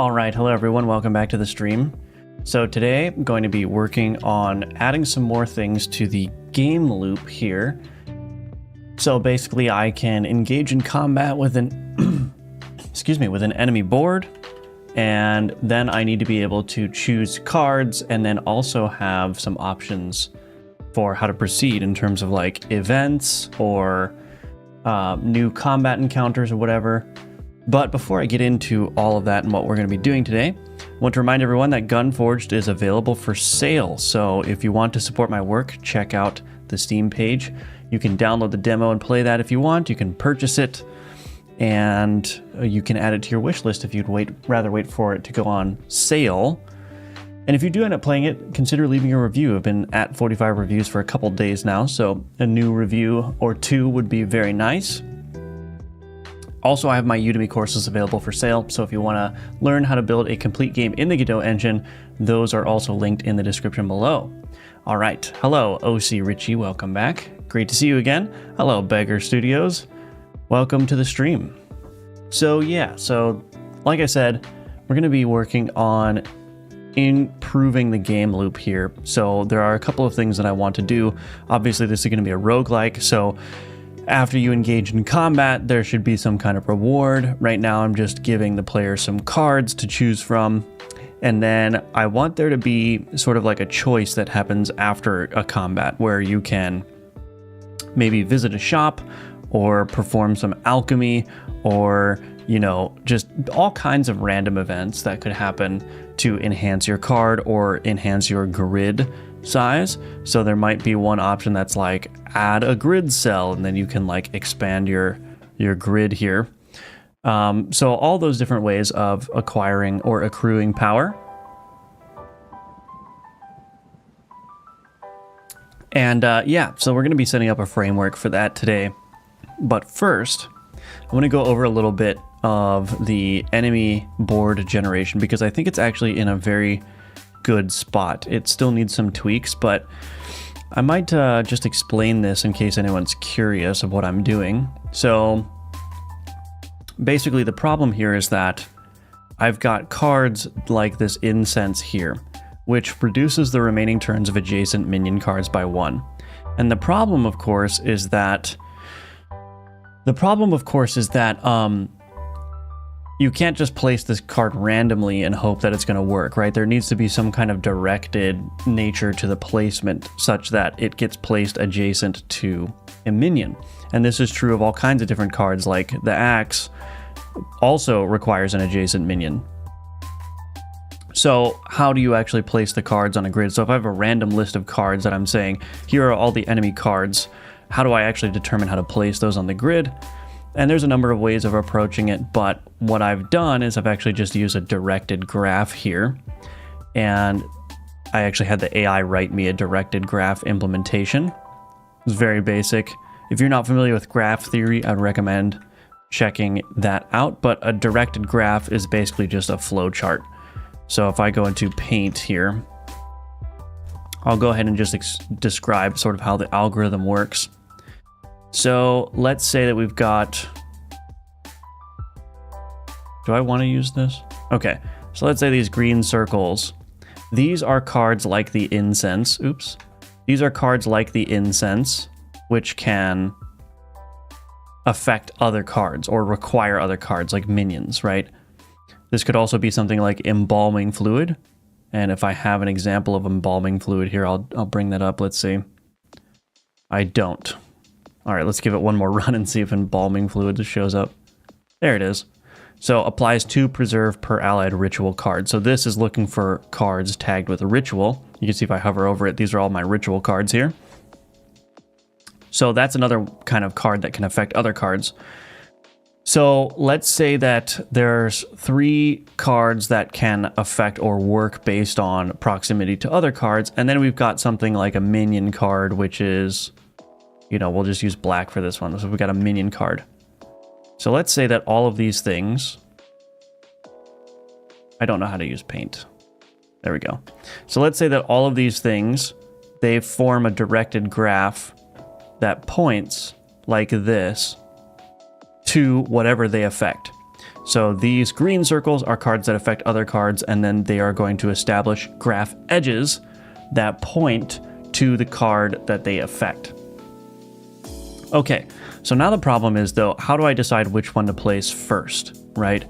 All right, hello everyone, welcome back to the stream. So today I'm going to be working on adding some more things to the game loop here. So basically I can engage in combat with an with an enemy board, and then I need to be able to choose cards and then also have some options for how to proceed in terms of like events or new combat encounters or whatever. But before I get into all of that and what we're going to be doing today, I want to remind everyone that Gunforged is available for sale. So if you want to support my work, check out the Steam page. You can download the demo and play that if you want. You can purchase it, and you can add it to your wish list if you'd rather wait for it to go on sale. And if you do end up playing it, consider leaving a review. I've been at 45 reviews for a couple days now, so a new review or two would be very nice. Also, I have my Udemy courses available for sale, so if you want to learn how to build a complete game in the Godot engine, those are also linked in the description below. All right, hello, OC Richie, welcome back. Great to see you again. Hello, Beggar Studios. Welcome to the stream. So yeah, like I said, we're going to be working on improving the game loop here. So there are a couple of things that I want to do. Obviously, this is going to be a roguelike, so after you engage in combat, there should be some kind of reward. Right now, I'm just giving the player some cards to choose from. And then I want there to be sort of like a choice that happens after a combat where you can maybe visit a shop or perform some alchemy or, you know, just all kinds of random events that could happen to enhance your card or enhance your grid size. So there might be one option that's like add a grid cell, and then you can like expand your grid here. So all those different ways of acquiring or accruing power. And yeah, so we're going to be setting up a framework for that today. But first, I want to go over a little bit of the enemy board generation, because I think it's actually in a very good spot. It still needs some tweaks, but I might just explain this in case anyone's curious of what I'm doing. So basically the problem here is that I've got cards like this incense here, which reduces the remaining turns of adjacent minion cards by 1. And the problem, of course, is that you can't just place this card randomly and hope that it's going to work, right? There needs to be some kind of directed nature to the placement such that it gets placed adjacent to a minion. And this is true of all kinds of different cards, like the axe also requires an adjacent minion. So how do you actually place the cards on a grid? So if I have a random list of cards that I'm saying, here are all the enemy cards, how do I actually determine how to place those on the grid? And there's a number of ways of approaching it, but what I've done is I've actually just used a directed graph here, and I actually had the AI write me a directed graph implementation. It's very basic. If you're not familiar with graph theory, I'd recommend checking that out, but a directed graph is basically just a flow chart. So if I go into Paint here, I'll go ahead and just describe sort of how the algorithm works. So let's say that we've got, do I want to use this? Okay, so let's say these green circles, these are cards like the incense, these are cards like the incense, which can affect other cards or require other cards like minions, right? This could also be something like embalming fluid. And if I have an example of embalming fluid here, I'll bring that up. Let's see. I don't. All right, let's give it one more run and see if embalming fluid shows up. There it is. So applies 2 preserve per allied ritual card. So this is looking for cards tagged with a ritual. You can see if I hover over it, these are all my ritual cards here. So that's another kind of card that can affect other cards. So let's say that there's 3 cards that can affect or work based on proximity to other cards. And then we've got something like a minion card, which is, you know, we'll just use black for this one. So we've got a minion card. So let's say that all of these things, I don't know how to use Paint. There we go. So let's say that all of these things, they form a directed graph that points like this to whatever they affect. So these green circles are cards that affect other cards, and then they are going to establish graph edges that point to the card that they affect. Okay, so now the problem is though, how do I decide which one to place first, right?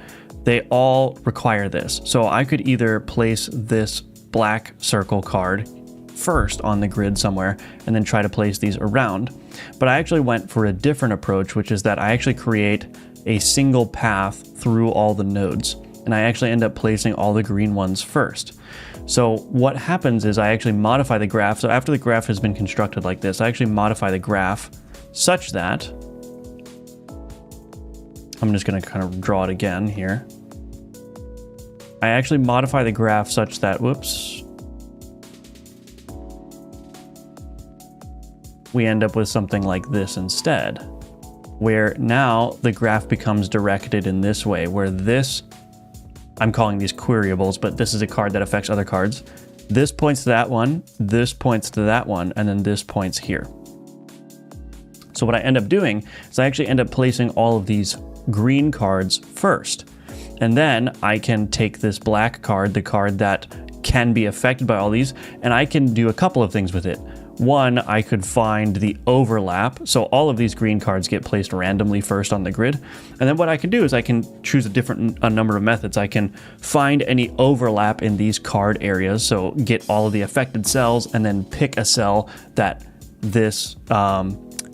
They all require this. So I could either place this black circle card first on the grid somewhere and then try to place these around. But I actually went for a different approach, which is that I actually create a single path through all the nodes. And I actually end up placing all the green ones first. So what happens is I actually modify the graph. So after the graph has been constructed like this, I actually modify the graph such that, I'm just going to kind of draw it again here. I actually modify the graph such that, whoops, we end up with something like this instead, where now the graph becomes directed in this way, where this, I'm calling these queryables, but this is a card that affects other cards. This points to that one, this points to that one, and then this points here. So what I end up doing is I actually end up placing all of these green cards first. And then I can take this black card, the card that can be affected by all these, and I can do a couple of things with it. One, I could find the overlap. So all of these green cards get placed randomly first on the grid. And then what I can do is I can choose a number of methods. I can find any overlap in these card areas. So get all of the affected cells and then pick a cell that this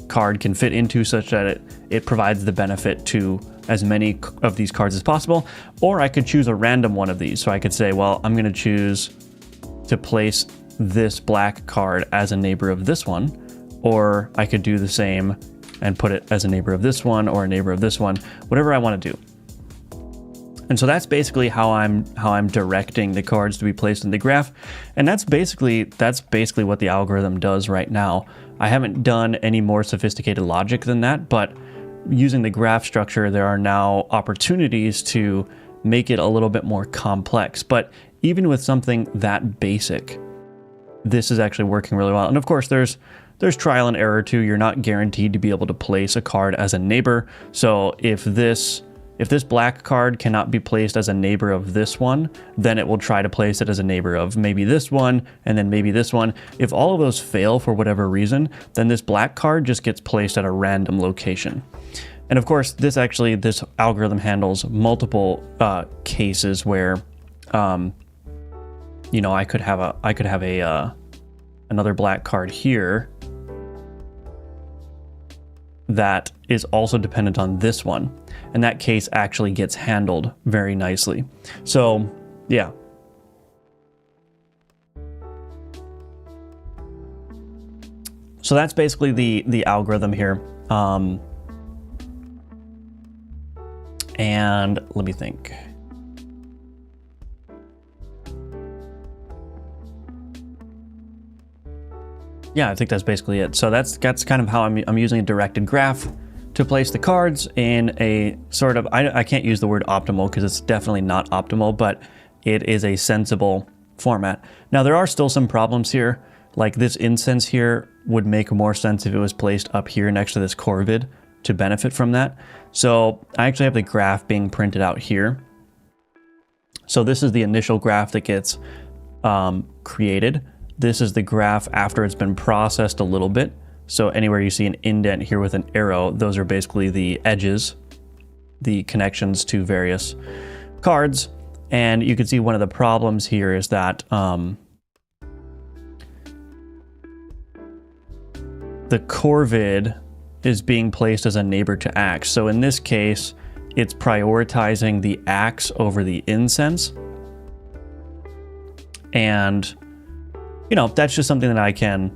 card can fit into such that it provides the benefit to as many of these cards as possible. Or I could choose a random one of these. So I could say, well, I'm going to choose to place this black card as a neighbor of this one, or I could do the same and put it as a neighbor of this one or a neighbor of this one, whatever I want to do. And so that's basically how I'm directing the cards to be placed in the graph. And that's basically what the algorithm does right now. I haven't done any more sophisticated logic than that, but using the graph structure, there are now opportunities to make it a little bit more complex. But even with something that basic, this is actually working really well. And of course, there's trial and error too. You're not guaranteed to be able to place a card as a neighbor. So if this black card cannot be placed as a neighbor of this one, then it will try to place it as a neighbor of maybe this one and then maybe this one. If all of those fail for whatever reason, then this black card just gets placed at a random location. And of course, this algorithm handles multiple cases where I could have another black card here that is also dependent on this one. And that case actually gets handled very nicely. So, yeah. So that's basically the algorithm here. And let me think. Yeah, I think that's basically it. So that's kind of how I'm using a directed graph to place the cards in a sort of, I can't use the word optimal because it's definitely not optimal, but it is a sensible format. Now there are still some problems here, like this incense here would make more sense if it was placed up here next to this corvid to benefit from that. So I actually have the graph being printed out here. So this is the initial graph that gets created. This is the graph after it's been processed a little bit. So anywhere you see an indent here with an arrow, those are basically the edges, the connections to various cards. And you can see one of the problems here is that the corvid is being placed as a neighbor to axe. So in this case, it's prioritizing the axe over the incense. And that's just something that I can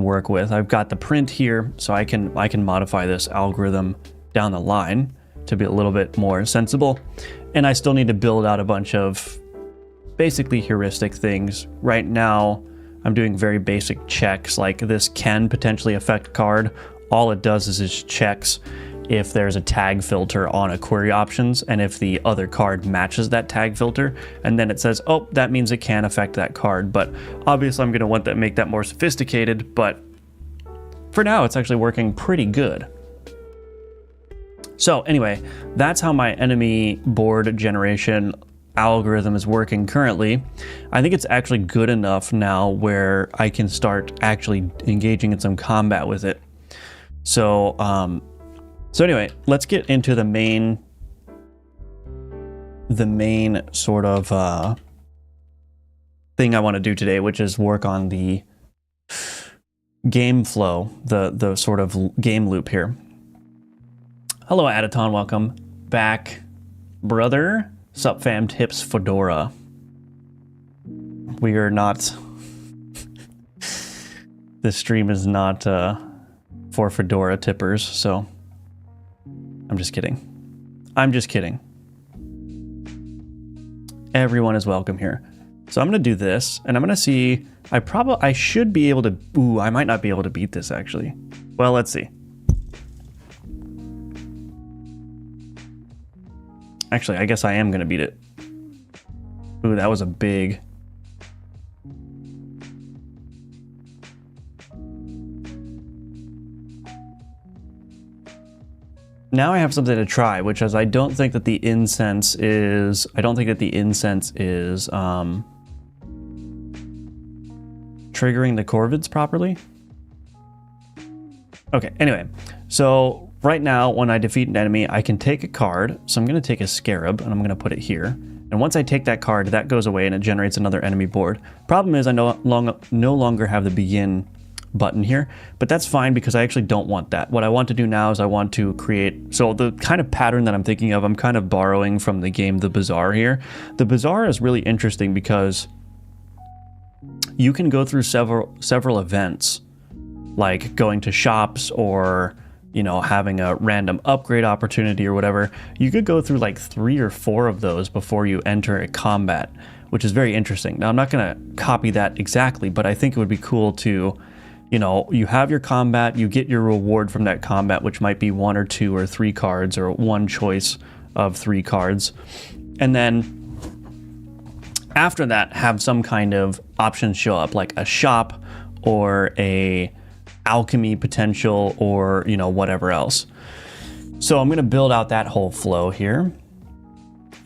work with. I've got the print here, so I can modify this algorithm down the line to be a little bit more sensible. And I still need to build out a bunch of basically heuristic things. Right now, I'm doing very basic checks, like this can potentially affect card. All it does is it checks if there's a tag filter on a query options and if the other card matches that tag filter, and then it says, oh, that means it can affect that card. But obviously I'm going to want to make that more sophisticated, but for now it's actually working pretty good. So anyway, that's how my enemy board generation algorithm is working currently. I think it's actually good enough now where I can start actually engaging in some combat with it. So, so anyway, let's get into the main sort of thing I want to do today, which is work on the game flow, the sort of game loop here. Hello, Adaton, welcome back, brother. Sup, fam, tips, Fedora. We are not. This stream is not for Fedora tippers, so I'm just kidding. I'm just kidding. Everyone is welcome here. So I'm gonna do this, and I'm gonna see. I should be able to. Ooh, I might not be able to beat this actually. Well, let's see. Actually, I guess I am gonna beat it. Ooh, that was a big. Now I have something to try, which is I don't think that the incense is triggering the corvids properly. Okay, anyway, so right now when I defeat an enemy, I can take a card. So I'm going to take a scarab and I'm going to put it here. And once I take that card, that goes away and it generates another enemy board. Problem is I no longer have the begin button here, but that's fine because I actually don't want that. What I want to do now is I want to create, so the kind of pattern that I'm thinking of, I'm kind of borrowing from the game The Bazaar here. The Bazaar is really interesting because you can go through several events, like going to shops or, you know, having a random upgrade opportunity or whatever. You could go through like 3 or 4 of those before you enter a combat, which is very interesting. Now, I'm not going to copy that exactly, but I think it would be cool to, you know, you have your combat, you get your reward from that combat, which might be 1 or 2 or 3 cards or one choice of 3 cards. And then after that, have some kind of options show up, like a shop or a alchemy potential or, you know, whatever else. So I'm going to build out that whole flow here.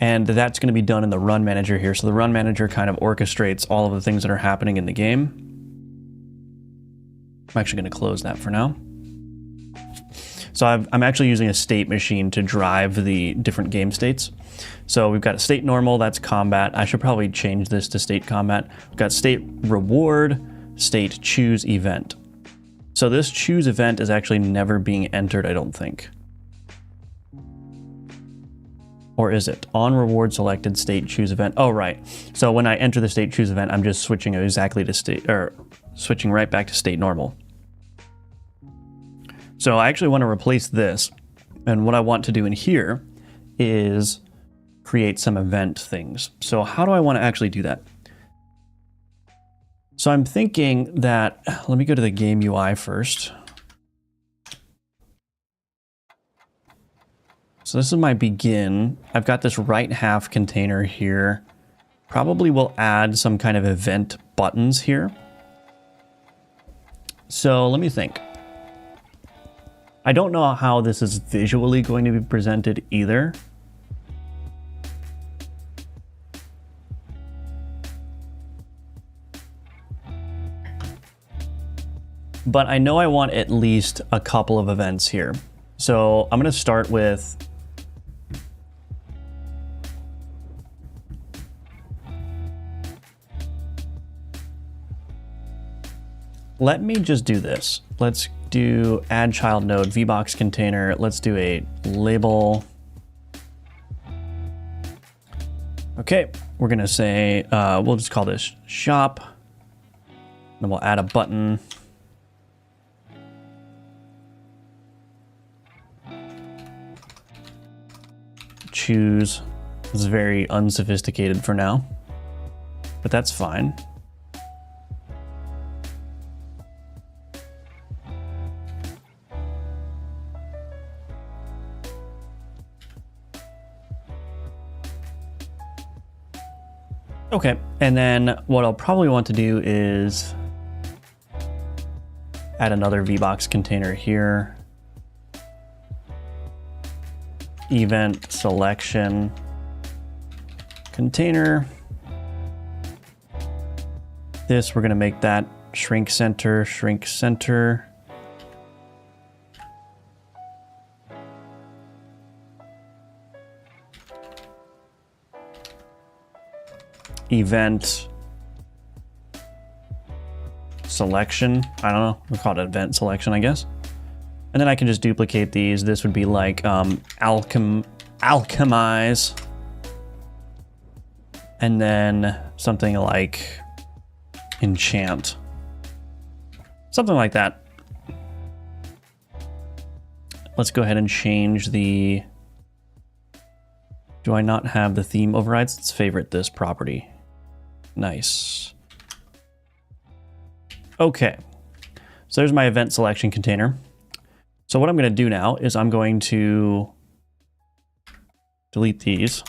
And that's going to be done in the run manager here. So the run manager kind of orchestrates all of the things that are happening in the game. I'm actually going to close that for now. So I'm actually using a state machine to drive the different game states. So we've got a state normal, that's combat. I should probably change this to state combat. We've got state reward, state choose event. So this choose event is actually never being entered, I don't think. Or is it? On reward selected state choose event. Oh, right. So when I enter the state choose event, I'm just switching exactly to state, or switching right back to state normal. So I actually want to replace this. And what I want to do in here is create some event things. So how do I want to actually do that? So I'm thinking that, let me go to the game UI first. So this is my begin. I've got this right half container here. Probably will add some kind of event buttons here. So let me think. I don't know how this is visually going to be presented either. But I know I want at least a couple of events here. So I'm going to start with let me just do this. Let's do add child node VBox container. Let's do a label. Okay, we're gonna say, we'll just call this shop. Then we'll add a button. Choose. This is very unsophisticated for now, but that's fine. Okay, and then what I'll probably want to do is add another VBox container here. event selection container. This, we're going to make that shrink center, shrink center. Event selection. I don't know. We'll call it event selection, I guess. And then I can just duplicate these. This would be like alchemize. And then something like enchant. Something like that. Let's go ahead and change the... Do I not have the theme overrides? Let's favorite this property. Nice. Okay. So there's my event selection container. So what I'm going to do now is I'm going to delete these.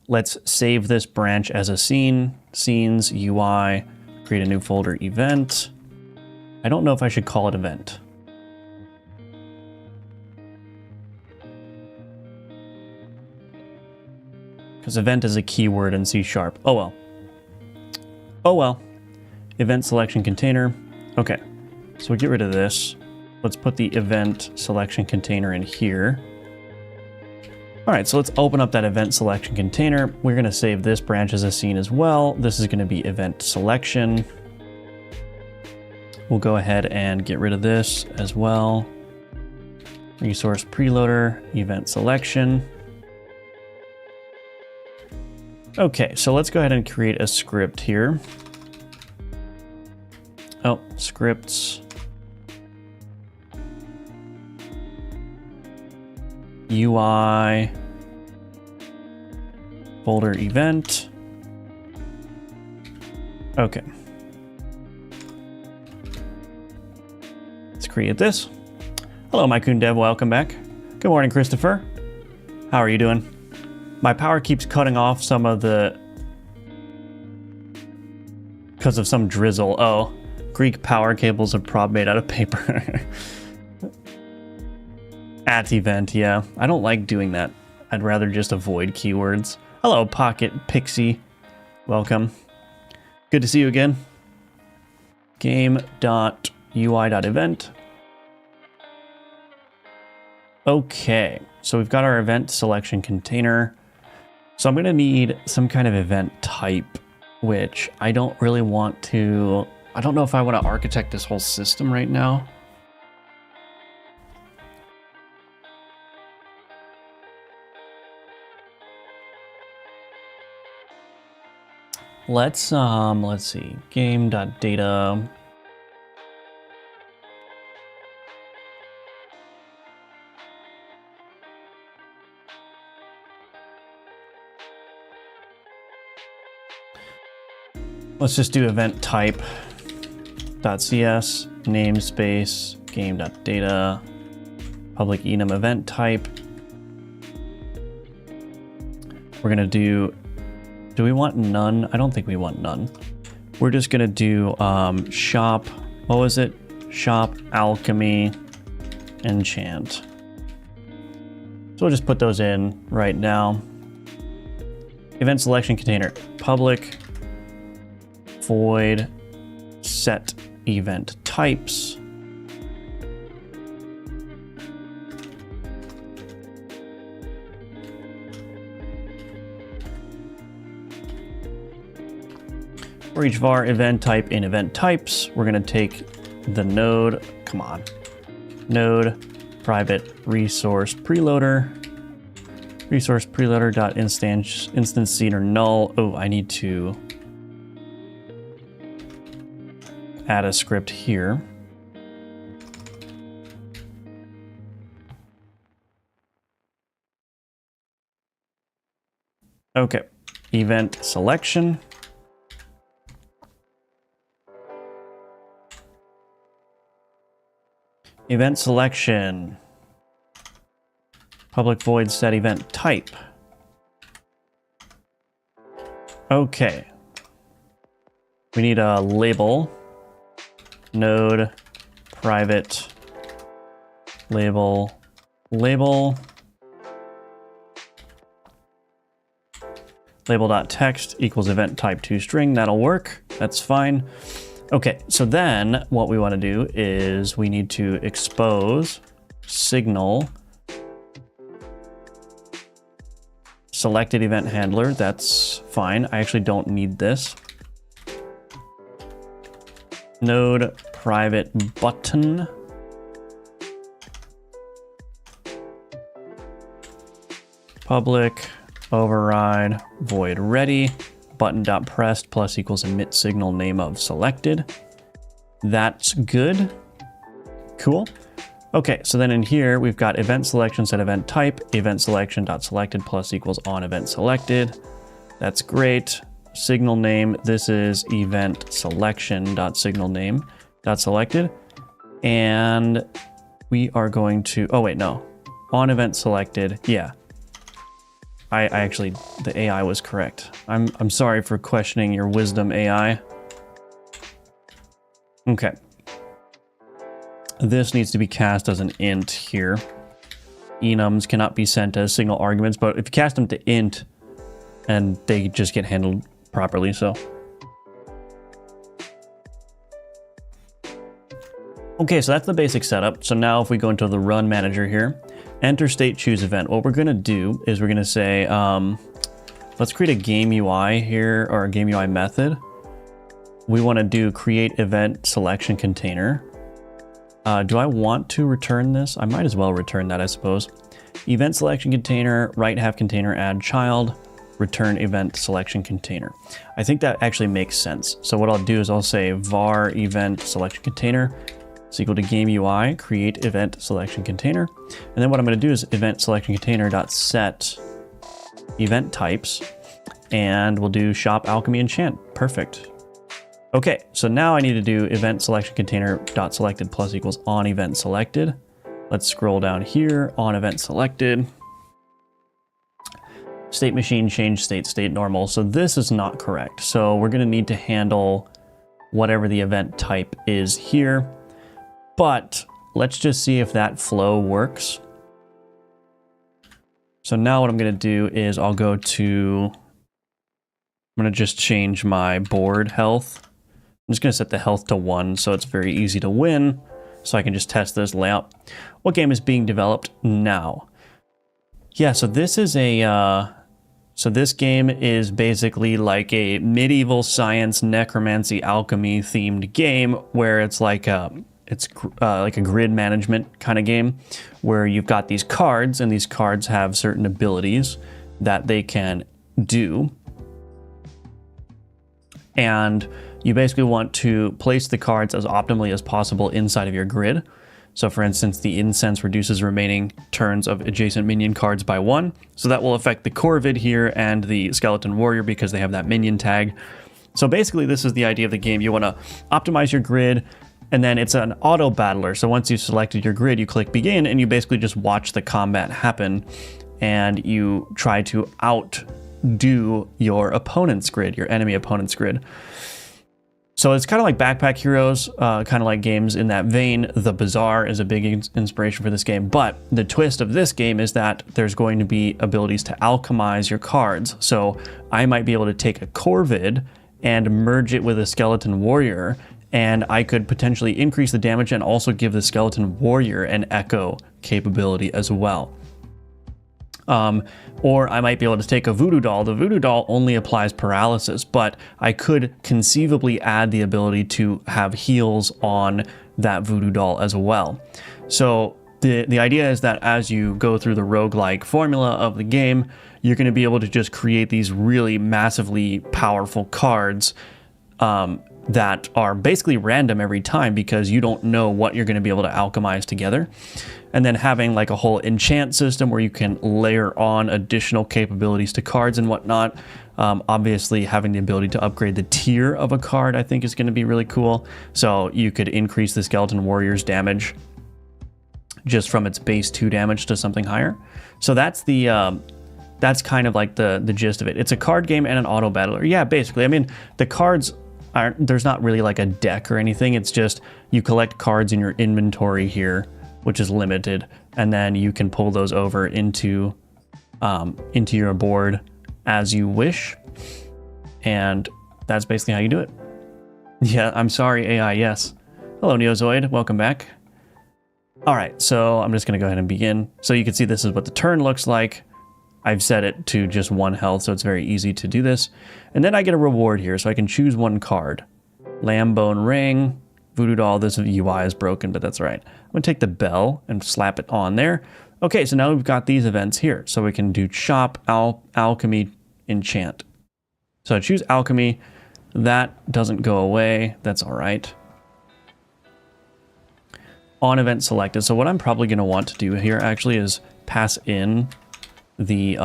Let's save this branch as a scene. Scenes, UI, create a new folder, event. I don't know if I should call it event. Because event is a keyword in C#. Oh well. Oh well. Event selection container. Okay, so we'll get rid of this. Let's put the event selection container in here. All right, so let's open up that event selection container. We're going to save this branch as a scene as well. This is going to be event selection. We'll go ahead and get rid of this as well. Resource preloader, event selection. Okay, so let's go ahead and create a script here. Oh, scripts. UI. Folder event. Okay. Let's create this. Hello, Mycoon Dev, welcome back. Good morning, Christopher. How are you doing? My power keeps cutting off some of the... because of some drizzle. Oh. Greek power cables are probably made out of paper. At event, yeah. I don't like doing that. I'd rather just avoid keywords. Hello, Pocket Pixie. Welcome. Good to see you again. Game.ui.event. Okay, so we've got our event selection container. So I'm going to need some kind of event type, which I don't really want to... I don't know if I want to architect this whole system right now. Let's see. Game.data. Let's just do event type. .cs, namespace, game.data, public enum event type. We're gonna do we want none? I don't think we want none. We're just gonna do shop, what was it? Shop, alchemy, enchant. So we'll just put those in right now. Event selection container, public, void, set event types. For each var event type in event types, we're going to take the node, come on, node private resource preloader, resource preloader dot instance scene or null. Oh, I need to add a script here. Okay, event selection. Event selection. Public void set event type. Okay. We need a label. Node private label label.text equals event type toString. That'll work. That's fine. Okay, so then what we want to do is we need to expose signal selected event handler. That's fine. I actually don't need this. Node private button. Public override void ready button.pressed plus equals emit signal name of selected. That's good. Cool. Okay, so then in here we've got event selection set event type event selection dot selected plus equals on event selected. That's great. Signal name, this is event selection dot signal name dot selected, and we are going to, oh wait, no, on event selected. Yeah, I actually, the AI was correct. I'm sorry for questioning your wisdom, AI. Okay. This needs to be cast as an int here. Enums cannot be sent as single arguments, but if you cast them to int, and they just get handled properly, so. Okay, so that's the basic setup. So now if we go into the run manager here, enter state choose event, what we're gonna do is we're gonna say, let's create a game UI here, or a game UI method. We wanna do create event selection container. Do I want to return this? I might as well return that, I suppose. Event selection container, right half container, add child, return event selection container. I think that actually makes sense. So what I'll do is I'll say var event selection container is equal to game UI, create event selection container. And then what I'm going to do is event selection container dot set event types, and we'll do shop alchemy enchant. Perfect. Okay, so now I need to do event selection container dot selected plus equals on event selected. Let's scroll down here, on event selected. State machine, change state, state normal. So this is not correct. So we're gonna need to handle whatever the event type is here, but let's just see if that flow works. So now what I'm gonna do is I'll go to, I'm gonna just change my board health. I'm just gonna set the health to 1 so it's very easy to win. So I can just test this layout. What game is being developed now? Yeah, so this is a, so this game is basically like a medieval science, necromancy, alchemy themed game where it's like a grid management kind of game where you've got these cards and these cards have certain abilities that they can do. And you basically want to place the cards as optimally as possible inside of your grid. So for instance, the incense reduces remaining turns of adjacent minion cards by 1. So that will affect the Corvid here and the Skeleton Warrior because they have that minion tag. So basically this is the idea of the game. You want to optimize your grid, and then it's an auto battler. So once you've selected your grid, you click begin and you basically just watch the combat happen and you try to outdo your opponent's grid, your enemy opponent's grid. So it's kind of like Backpack Heroes, kind of like games in that vein. The Bazaar is a big inspiration for this game, but the twist of this game is that there's going to be abilities to alchemize your cards. So I might be able to take a Corvid and merge it with a Skeleton Warrior, and I could potentially increase the damage and also give the Skeleton Warrior an echo capability as well. Or I might be able to take a Voodoo Doll. The Voodoo Doll only applies paralysis, but I could conceivably add the ability to have heals on that Voodoo Doll as well. So the idea is that as you go through the roguelike formula of the game, you're going to be able to just create these really massively powerful cards that are basically random every time because you don't know what you're going to be able to alchemize together. And then having like a whole enchant system where you can layer on additional capabilities to cards and whatnot. Obviously having the ability to upgrade the tier of a card I think is going to be really cool. So you could increase the Skeleton Warrior's damage just from its base 2 damage to something higher. So that's the that's kind of like the gist of it. It's a card game and an auto battler. Yeah, basically. I mean, the cards there's not really like a deck or anything. It's just you collect cards in your inventory here, which is limited, and then you can pull those over into your board as you wish. And that's basically how you do it. Yeah, I'm sorry, AI, yes. Hello, Neozoid, welcome back. All right, so I'm just gonna go ahead and begin. So you can see this is what the turn looks like. I've set it to just 1 health, so it's very easy to do this. And then I get a reward here, so I can choose 1 card. Lambone Ring, Voodoo Doll. This UI is broken, but that's all right. I'm gonna take the bell and slap it on there. Okay, so now we've got these events here. So we can do Chop, Alchemy, Enchant. So I choose Alchemy. That doesn't go away. That's all right. On event selected. So what I'm probably gonna want to do here actually is pass in the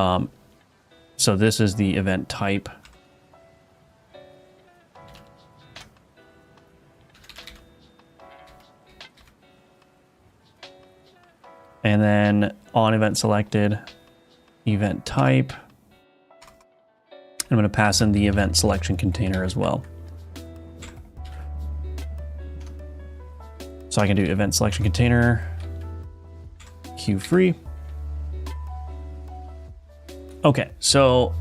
so this is the event type. And then on event selected, event type. I'm going to pass in the event selection container as well. So I can do event selection container, queue free. Okay, so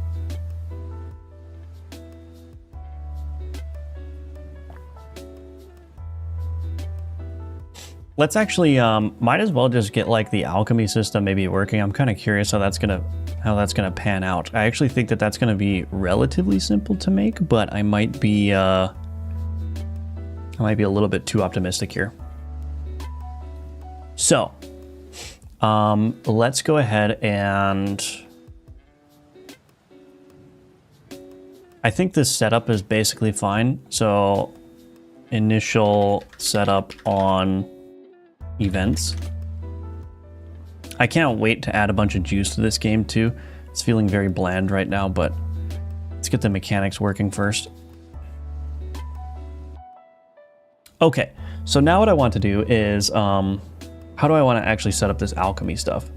let's actually might as well just get like the alchemy system maybe working. I'm kind of curious how that's gonna pan out. I actually think that that's gonna be relatively simple to make, but I might be a little bit too optimistic here. So let's go ahead and I think this setup is basically fine. So initial setup on events. I can't wait to add a bunch of juice to this game too. It's feeling very bland right now, but let's get the mechanics working first. Okay, so now what I want to do is, how do I want to actually set up this alchemy stuff?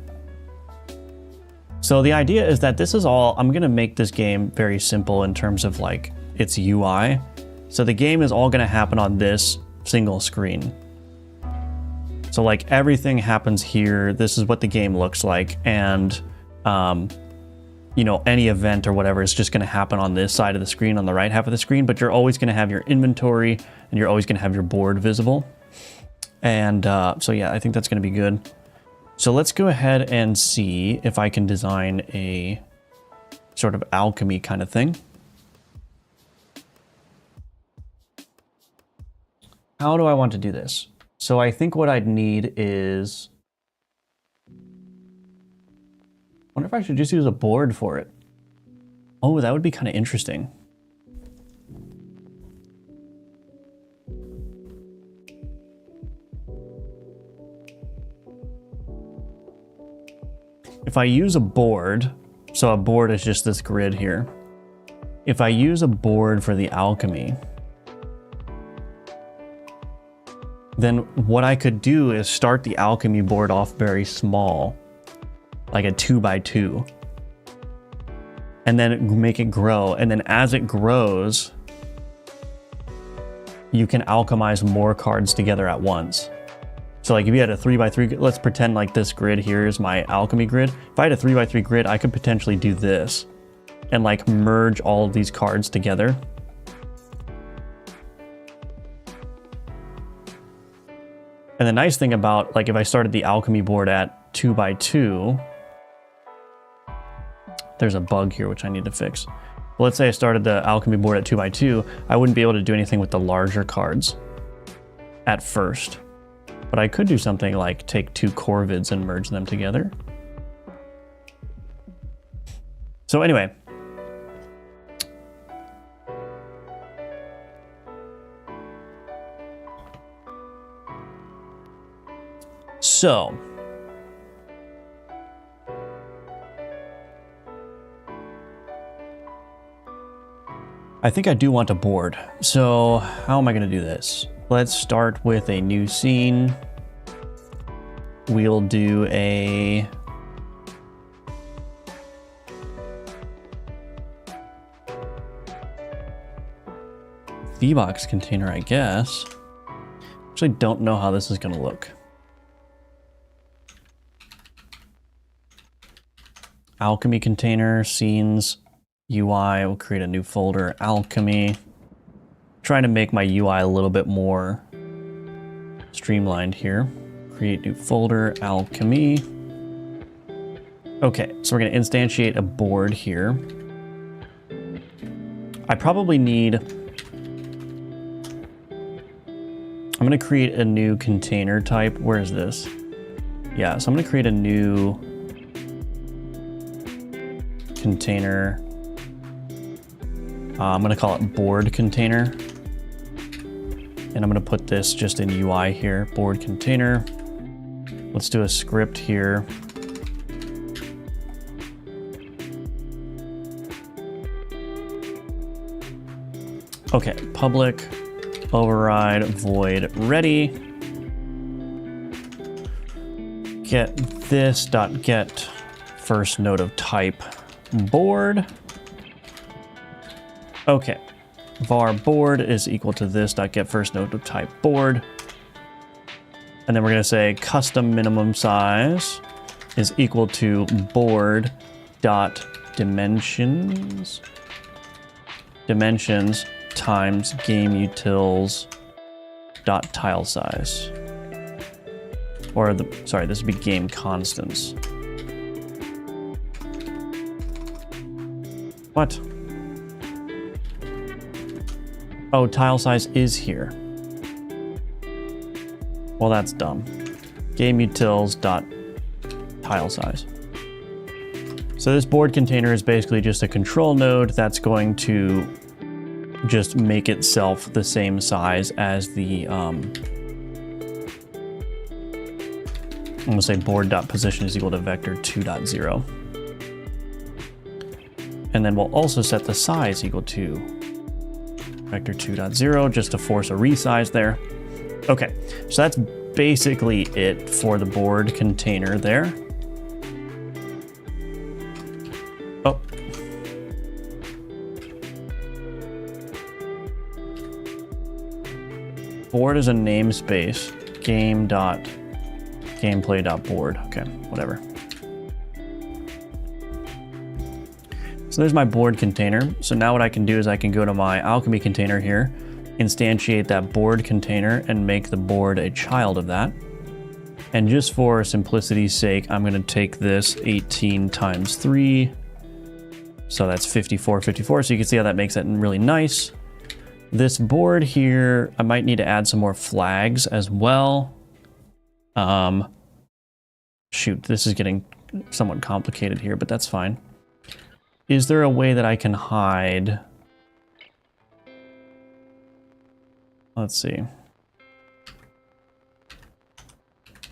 So the idea is that this is all, I'm going to make this game very simple in terms of like its UI. So the game is all going to happen on this single screen. So like everything happens here. This is what the game looks like. And, you know, any event or whatever is just going to happen on this side of the screen, on the right half of the screen, but you're always going to have your inventory and you're always going to have your board visible. And so yeah, I think that's going to be good. So let's go ahead and see if I can design a sort of alchemy kind of thing. How do I want to do this? So I think what I'd need is, I wonder if I should just use a board for it. Oh, that would be kind of interesting. If I use a board, so a board is just this grid here. If I use a board for the alchemy, then what I could do is start the alchemy board off very small, like a 2x2, and then make it grow. And then as it grows, you can alchemize more cards together at once. So like if you had a 3x3, let's pretend like this grid here is my alchemy grid. If I had a 3x3 grid, I could potentially do this and like merge all of these cards together. And the nice thing about, like, if I started the alchemy board at 2x2, there's a bug here which I need to fix. Well, let's say I started the alchemy board at 2x2, I wouldn't be able to do anything with the larger cards at first. But I could do something like take 2 corvids and merge them together. So anyway. So. I think I do want a board. So how am I going to do this? Let's start with a new scene. We'll do a... VBox container, I guess. Actually, don't know how this is going to look. Alchemy container, scenes, UI. We'll create a new folder, Alchemy. Trying to make my UI a little bit more streamlined here. Create new folder, Alchemy. Okay, so we're going to instantiate a board here. I probably need... I'm going to create a new container type. Where is this? Yeah, so I'm going to create a new container. I'm going to call it board container. And I'm going to put this just in UI here, board container. Let's do a script here. Okay, public override void ready. Get this dot get first node of type board. Okay, var board is equal to this dot get first node of type board. And then we're going to say custom minimum size is equal to board dot dimensions times game utils dot tile size. Or sorry, this would be game constants. What? Oh, tile size is here. Well, that's dumb. Game utils dot tile size. So this board container is basically just a control node that's going to just make itself the same size as the I'm gonna say board.position is equal to vector 2.0. And then we'll also set the size equal to vector 2.0 just to force a resize there. Okay, so that's basically it for the board container there. Oh. Board is a namespace, game.gameplay.board. Okay, whatever. So there's my board container. So now what I can do is I can go to my Alchemy container here, instantiate that board container and make the board a child of that. And just for simplicity's sake, I'm going to take this 18 times 3. So that's 54. So you can see how that makes it really nice. This board here, I might need to add some more flags as well. Shoot, this is getting somewhat complicated here, but that's fine. Is there a way that I can hide? Let's see.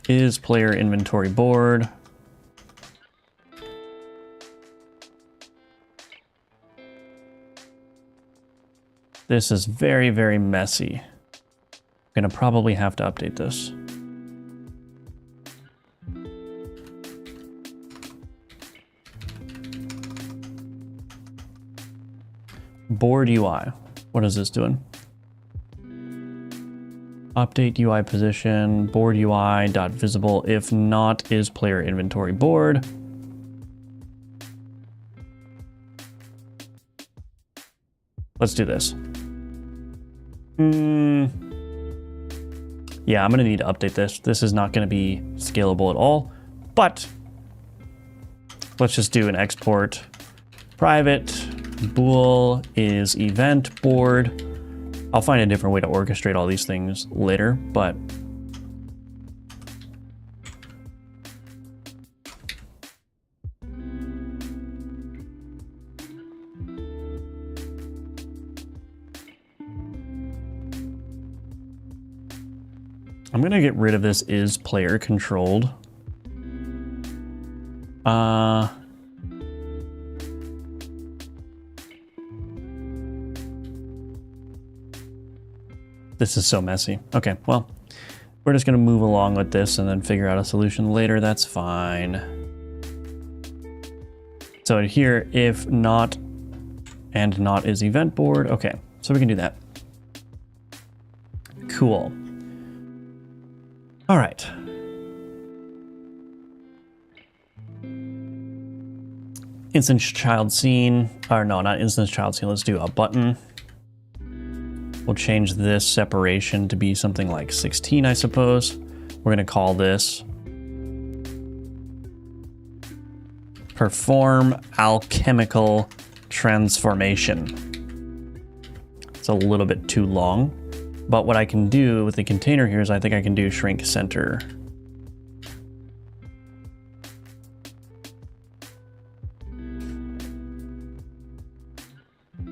Is player inventory board? This is very, very messy. I'm gonna probably have to update this. Board UI. What is this doing? Update UI position, board UI dot visible if not is player inventory board. Let's do this. Yeah, I'm gonna need to update this. This is not gonna be scalable at all, but let's just do an export private bool is event board. I'll find a different way to orchestrate all these things later, but I'm gonna get rid of this is player controlled. This is so messy. Okay, well, we're just gonna move along with this and then figure out a solution later. That's fine. So here, if not and not is event board. Okay, so we can do that. cool. All right. Instance child scene, or no, not instance child scene. Let's do a button. We'll change this separation to be something like 16, I suppose. We're going to call this perform alchemical transformation. It's a little bit too long, but what I can do with the container here is I think I can do shrink center.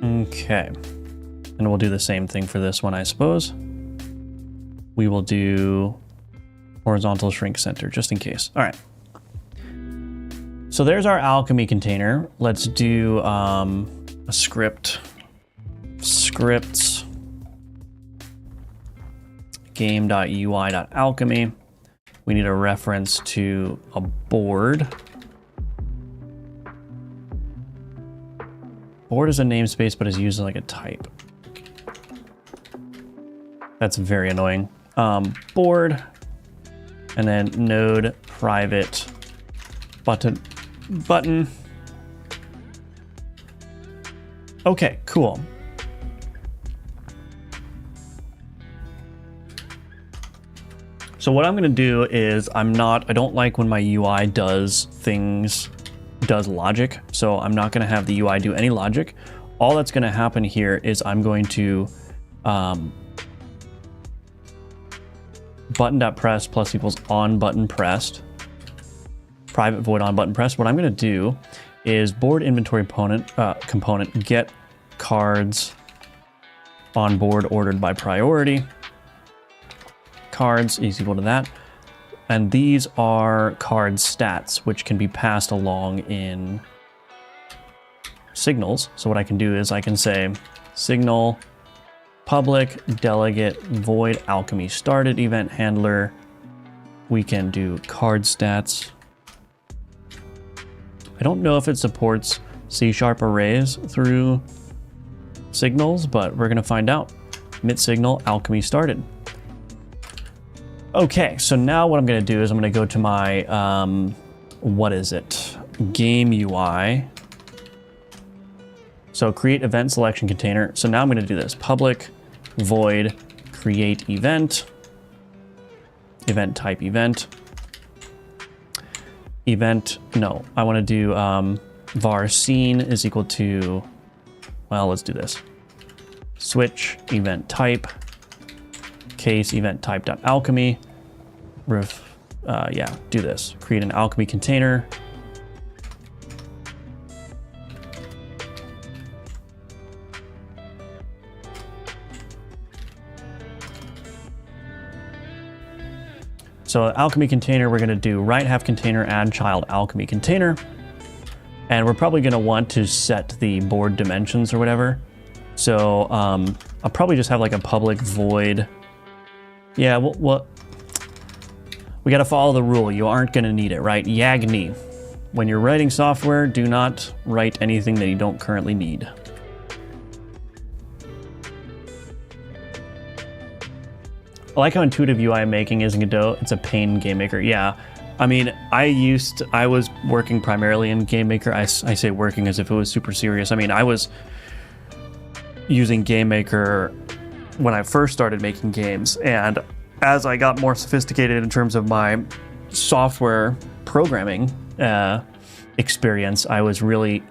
Okay, and we'll do the same thing for this one, I suppose. We will do horizontal shrink center, just in case. All right. So there's our alchemy container. Let's do a script. Scripts game.ui.alchemy. We need a reference to a board. Board is a namespace, but is used as like a type. That's very annoying. Board, and then node private button. Okay, cool. So what I'm going to do is I don't like when my UI does logic. So I'm not going to have the UI do any logic. All that's going to happen here is I'm going to button.press plus equals on button pressed, private void on button pressed. What I'm going to do is board inventory component get cards on board ordered by priority. Cards is equal to that. And these are card stats, which can be passed along in signals. So what I can do is I can say signal public delegate void alchemy started event handler. We can do card stats. I don't know if it supports C# arrays through signals, but we're going to find out. Emit signal alchemy started. Okay, so now what I'm going to do is I'm going to go to my, game UI. So create event selection container. So now I'm going to do this. Public void create event. Event type event. Event, no, I want to do var scene is equal to, well, let's do this. Switch event type. Case event type.alchemy. Do this. Create an alchemy container. So alchemy container, we're going to do right half container add child alchemy container. And we're probably going to want to set the board dimensions or whatever. So I'll probably just have like a public void. Yeah, we got to follow the rule. You aren't going to need it, right? YAGNI. When you're writing software, do not write anything that you don't currently need. I like how intuitive UI making is in Godot. It's a pain in GameMaker. Yeah, I mean, I was working primarily in GameMaker. I say working as if it was super serious. I mean, I was using GameMaker when I first started making games, and as I got more sophisticated in terms of my software programming experience, I was really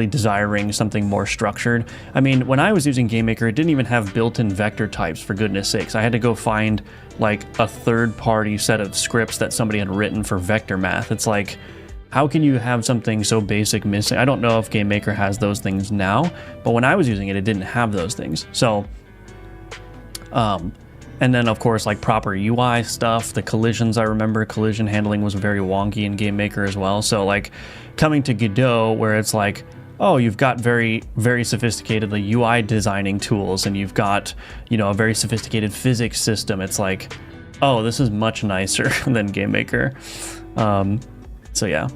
desiring something more structured. I mean, when I was using GameMaker, it didn't even have built-in vector types, for goodness sakes. I had to go find like a third-party set of scripts that somebody had written for vector math. It's like, how can you have something so basic missing? I don't know if GameMaker has those things now, but when I was using it, it didn't have those things. So, and then of course, like proper UI stuff, the collisions, I remember collision handling was very wonky in GameMaker as well. So like coming to Godot, where it's like, oh, you've got very, very sophisticated UI designing tools, and you've got, a very sophisticated physics system. It's like, oh, this is much nicer than GameMaker. So yeah,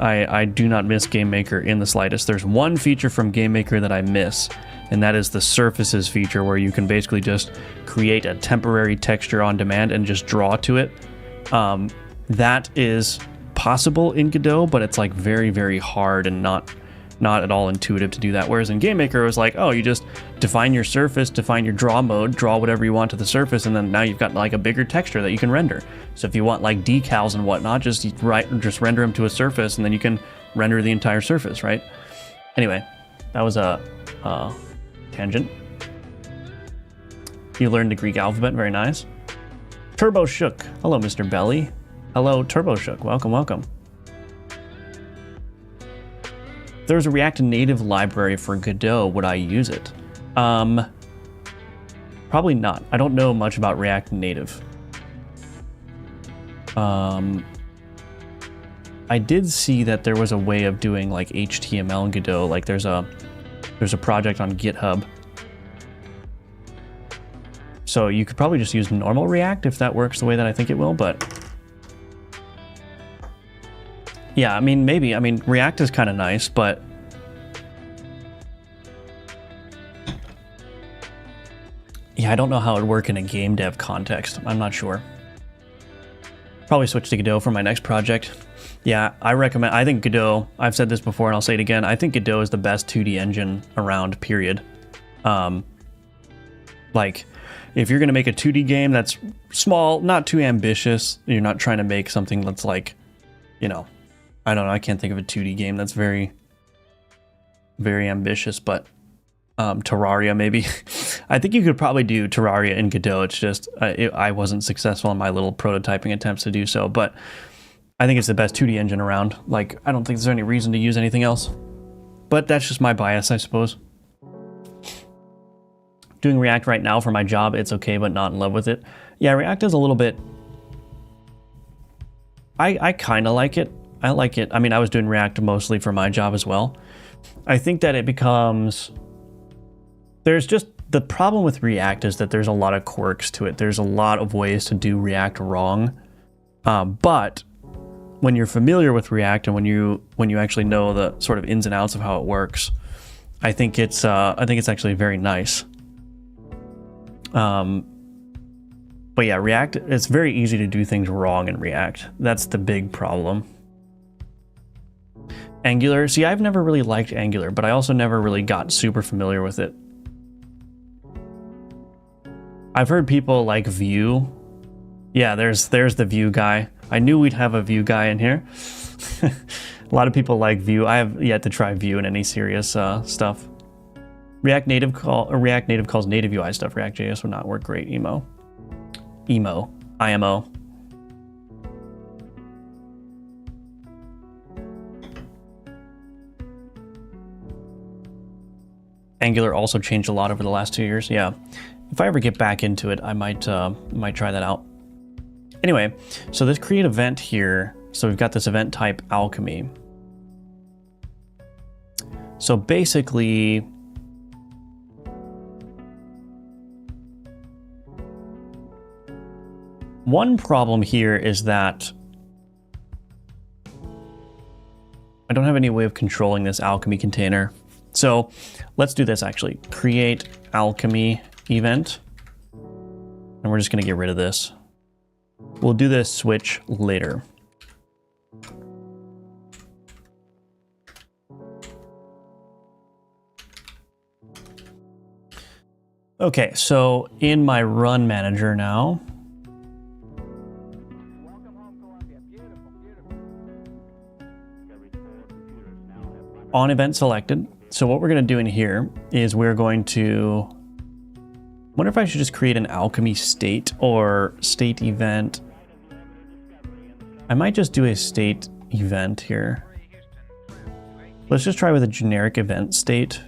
I do not miss GameMaker in the slightest. There's one feature from GameMaker that I miss, and that is the surfaces feature, where you can basically just create a temporary texture on demand and just draw to it. That is possible in Godot, but it's like very, very hard and not at all intuitive to do that. Whereas in GameMaker, it was like, oh, you just define your surface, define your draw mode, draw whatever you want to the surface, and then now you've got like a bigger texture that you can render. So if you want like decals and whatnot, just render them to a surface, and then you can render the entire surface, right? Anyway, that was a tangent. You learned the Greek alphabet, very nice. Turbo Shook, hello, Mr. Belly. Hello, Turbo Shook, welcome, welcome. If there was a React Native library for Godot, would I use it? Probably not. I don't know much about React Native. I did see that there was a way of doing like HTML in Godot. Like there's a project on GitHub. So you could probably just use normal React if that works the way that I think it will, but yeah, I mean, maybe. I mean, React is kind of nice, but yeah, I don't know how it would work in a game dev context. I'm not sure. Probably switch to Godot for my next project. Yeah, I think Godot, I've said this before and I'll say it again, I think Godot is the best 2D engine around, period. Like, if you're going to make a 2D game that's small, not too ambitious, you're not trying to make something that's like, you know, I don't know, I can't think of a 2D game that's very, very ambitious, but Terraria maybe. I think you could probably do Terraria in Godot. It's just, I wasn't successful in my little prototyping attempts to do so, but I think it's the best 2D engine around. Like, I don't think there's any reason to use anything else. But that's just my bias, I suppose. Doing React right now for my job, it's okay, but not in love with it. Yeah, React is a little bit... I kind of like it. I like it. I mean, I was doing React mostly for my job as well. I think that it becomes... There's just... The problem with React is that there's a lot of quirks to it. There's a lot of ways to do React wrong. But when you're familiar with React and when you actually know the sort of ins and outs of how it works, I think it's actually very nice. But yeah, React, it's very easy to do things wrong in React. That's the big problem. Angular, see, I've never really liked Angular, but I also never really got super familiar with it. I've heard people like Vue. Yeah, there's the Vue guy. I knew we'd have a Vue guy in here. A lot of people like Vue. I have yet to try Vue in any serious stuff. React Native calls native UI stuff. React.js would not work great. IMO. Angular also changed a lot over the last 2 years. Yeah, if I ever get back into it, I might try that out. Anyway, so this create event here. So we've got this event type Alchemy. So basically, one problem here is that I don't have any way of controlling this Alchemy container. So let's do this actually. Create Alchemy event. And we're just going to get rid of this. We'll do this switch later. Okay, so in my run manager now, on event selected. So what we're going to do in here is we're going to, I wonder if I should just create an Alchemy state or state event. I might just do a state event here. Let's just try with a generic event state.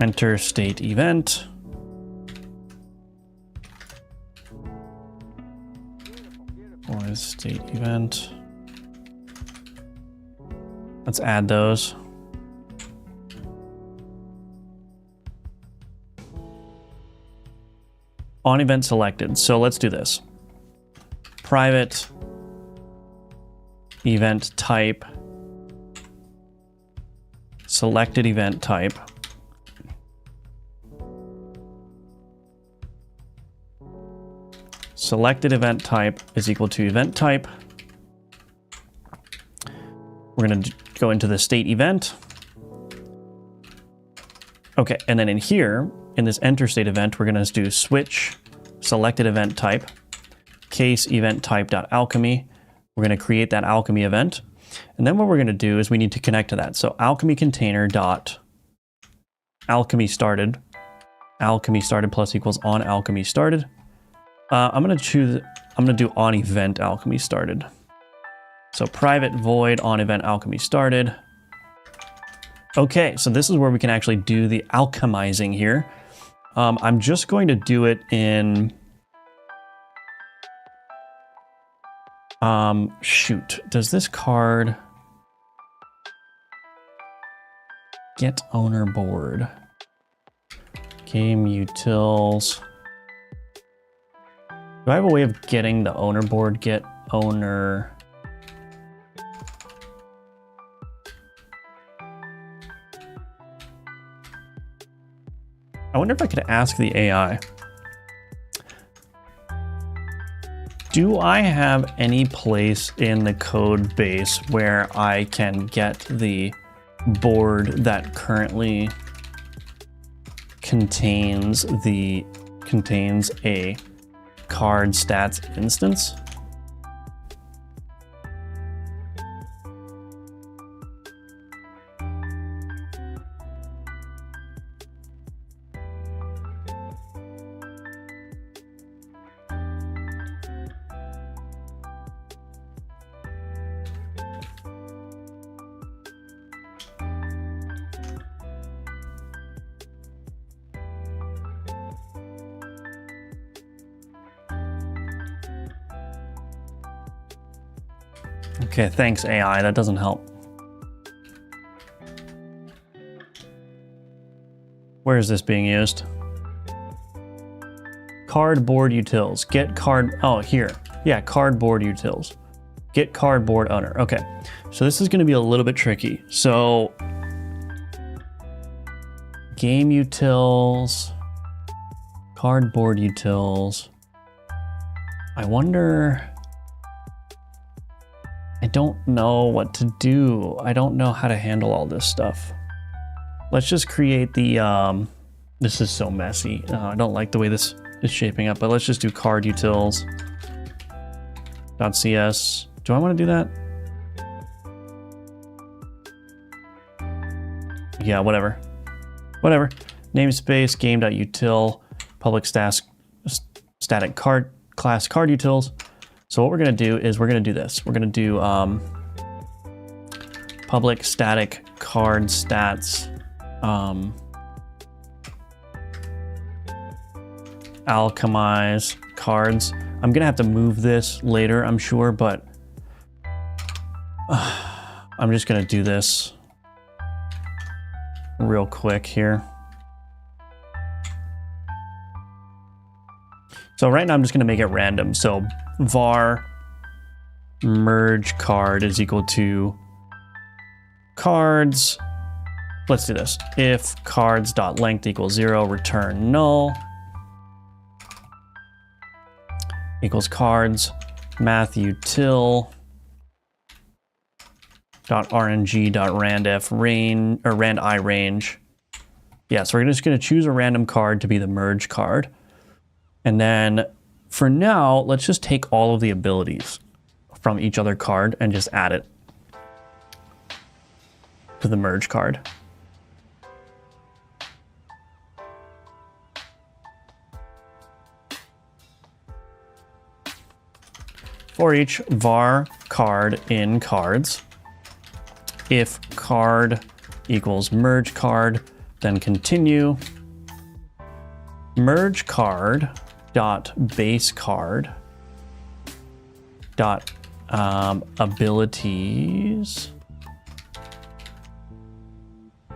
Enter state event. Or is state event. Let's add those. On event selected. So let's do this. private event type, selected event type, selected event type is equal to event type. We're going to go into the state event. Okay, and then in here, in this enter state event, we're going to do switch selected event type, case event type.alchemy. We're going to create that alchemy event. And then what we're going to do is we need to connect to that. So alchemy container dot alchemy started plus equals on alchemy started. I'm going to do on event alchemy started. So private void on event alchemy started. Okay, so this is where we can actually do the alchemizing here. I'm just going to do it in, shoot, does this card get owner board? Game utils. Do I have a way of getting the owner board? Get owner. I wonder if I could ask the AI. Do I have any place in the code base where I can get the board that currently contains a card stats instance? Okay, thanks AI, that doesn't help. Where is this being used? Cardboard utils, get card, oh here. Yeah, cardboard utils. Get cardboard owner, okay. So this is gonna be a little bit tricky. So, game utils, cardboard utils. I wonder, I don't know what to do. I don't know how to handle all this stuff. Let's just create the, this is so messy. I don't like the way this is shaping up, but let's just do card utils. .cs. Do I want to do that? Yeah, whatever. Whatever. Namespace, game.util, public static card class card utils. So what we're going to do is we're going to do this. We're going to do public static card stats alchemize cards. I'm going to have to move this later, I'm sure, but I'm just going to do this real quick here. So right now I'm just going to make it random. So var merge card is equal to cards. Let's do this. If cards.length equals 0, return null. Equals cards math util .rng.randf range or randi range. Yeah, so we're just going to choose a random card to be the merge card. And then for now, let's just take all of the abilities from each other card and just add it to the merge card. For each var card in cards, if card equals merge card, then continue merge card dot base card dot abilities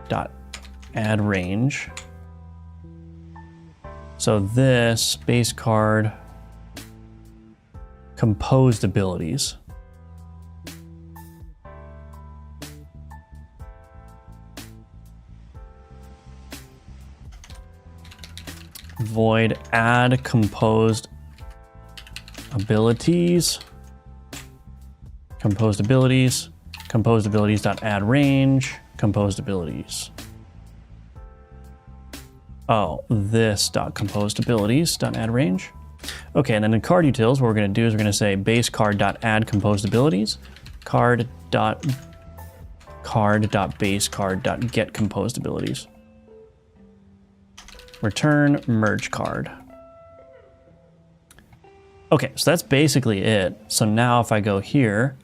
dot add range. So this base card composed abilities. Void add composed abilities. Composed abilities. Composed abilities dot add range. Composed abilities. Oh, this dot composed abilities dot add range. Okay, and then in card utils, what we're going to do is we're going to say base card dot add composed abilities, card dot base card dot get composed abilities. Return merge card. Okay, so that's basically it. So now if I go here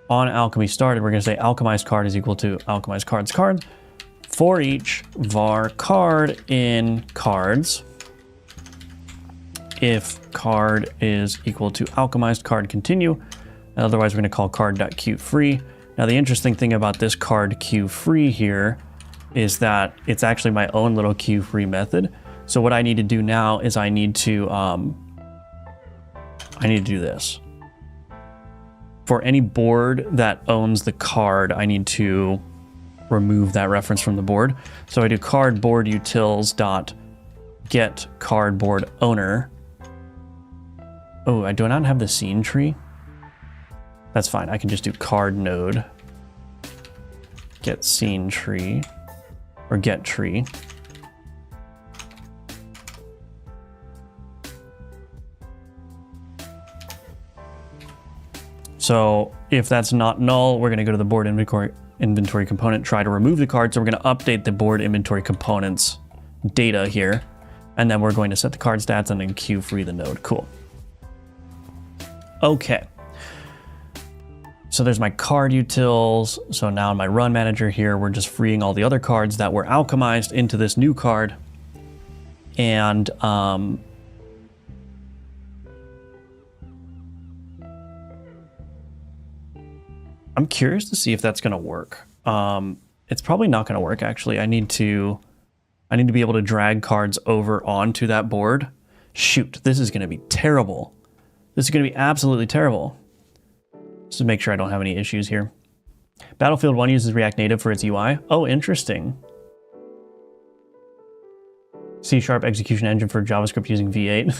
on Alchemy started, we're going to say alchemized card is equal to alchemized cards for each var card in cards. If card is equal to alchemized card continue, otherwise we're going to call card.queueFree. Now the interesting thing about this card queueFree here is that it's actually my own little queueFree method. So what I need to do now is I need to do this. For any board that owns the card, I need to remove that reference from the board. So I do cardboard utils dot get cardboard owner. Oh, I do not have the scene tree. That's fine. I can just do card node get scene tree or get tree. So if that's not null, we're going to go to the board inventory component, try to remove the card. So we're going to update the board inventory components data here. And then we're going to set the card stats and then queue free the node. Cool. Okay. So there's my card utils. So now in my run manager here, we're just freeing all the other cards that were alchemized into this new card. And I'm curious to see if that's going to work. It's probably not going to work, actually. I need to be able to drag cards over onto that board. Shoot, this is going to be terrible. This is going to be absolutely terrible. Just to make sure I don't have any issues here. Battlefield 1 uses React Native for its UI. Oh, interesting. C# execution engine for JavaScript using V8.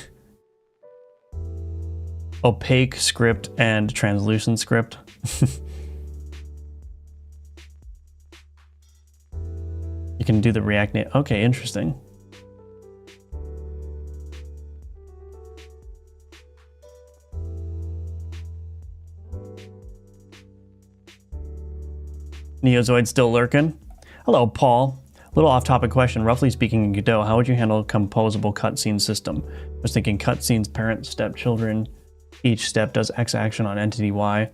Opaque script and translucent script. You can do the React Native. Okay, interesting. Neozoid still lurking. Hello, Paul. Little off-topic question. Roughly speaking, in Godot, how would you handle a composable cutscene system? I was thinking cutscenes, parent, step, children. Each step does X action on entity Y.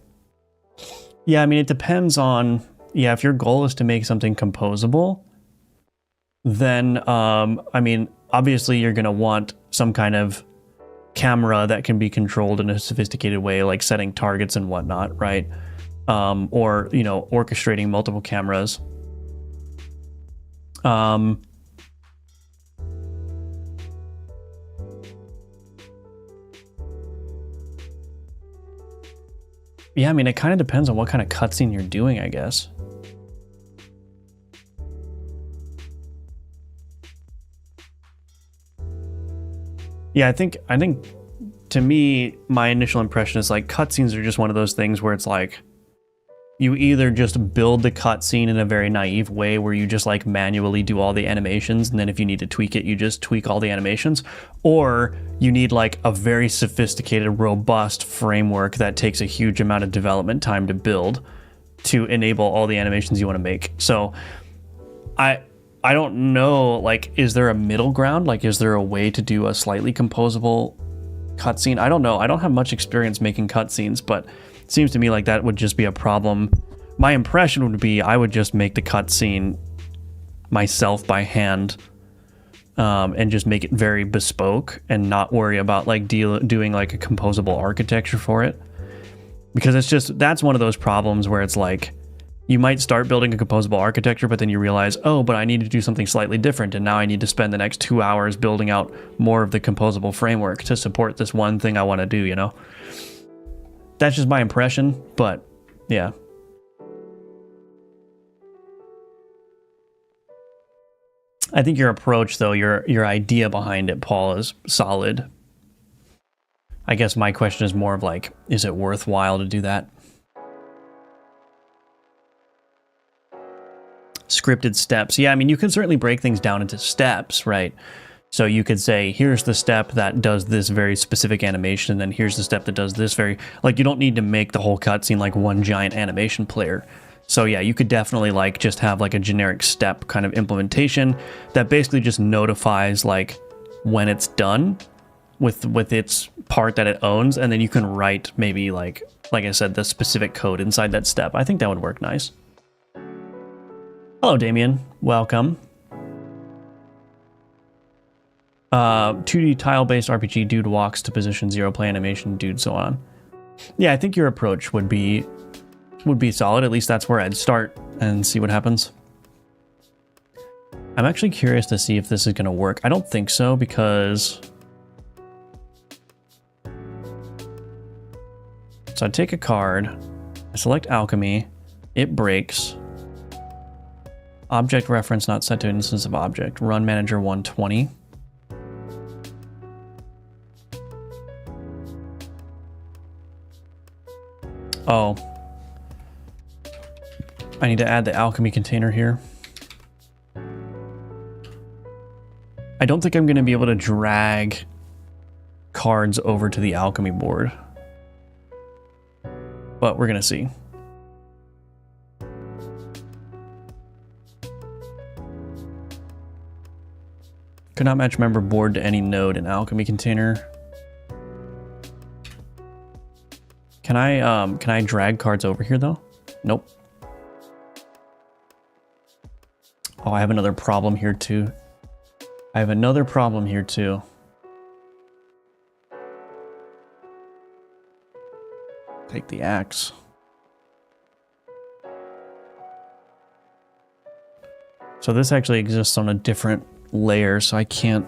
Yeah, I mean, it depends on... Yeah, if your goal is to make something composable, then, I mean, obviously you're going to want some kind of camera that can be controlled in a sophisticated way, like setting targets and whatnot, right? Or, you know, orchestrating multiple cameras. Yeah, I mean, it kind of depends on what kind of cutscene you're doing, I guess. Yeah, I think to me, my initial impression is like cutscenes are just one of those things where it's like you either just build the cutscene in a very naive way where you just like manually do all the animations, and then if you need to tweak it, you just tweak all the animations, or you need like a very sophisticated, robust framework that takes a huge amount of development time to build to enable all the animations you want to make. So I don't know, like, is there a middle ground? Like, is there a way to do a slightly composable cutscene? I don't know. I don't have much experience making cutscenes, but it seems to me like that would just be a problem. My impression would be I would just make the cutscene myself by hand, and just make it very bespoke and not worry about like doing like a composable architecture for it. Because it's just, that's one of those problems where it's like, you might start building a composable architecture, but then you realize, oh, but I need to do something slightly different. And now I need to spend the next 2 hours building out more of the composable framework to support this one thing I want to do, you know? That's just my impression, but yeah. I think your approach, though, your idea behind it, Paul, is solid. I guess my question is more of like, is it worthwhile to do that? Scripted steps. Yeah, I mean, you can certainly break things down into steps, right? So you could say, here's the step that does this very specific animation, and then here's the step that does this very... Like, you don't need to make the whole cutscene like one giant animation player. So yeah, you could definitely like just have like a generic step kind of implementation that basically just notifies like when it's done with its part that it owns, and then you can write maybe like I said, the specific code inside that step. I think that would work nice. Hello, Damien. Welcome. 2D tile-based RPG, dude walks to position 0, play animation, dude, so on. Yeah, I think your approach would be solid. At least that's where I'd start and see what happens. I'm actually curious to see if this is going to work. I don't think so, because... So I take a card, I select Alchemy, it breaks. Object reference not set to instance of object. Run manager 120. Oh. I need to add the Alchemy container here. I don't think I'm going to be able to drag cards over to the Alchemy board. But we're going to see. Could not match member board to any node in Alchemy container. Can I drag cards over here though? Nope. Oh, I have another problem here too. Take the axe. So this actually exists on a different layer, so I can't...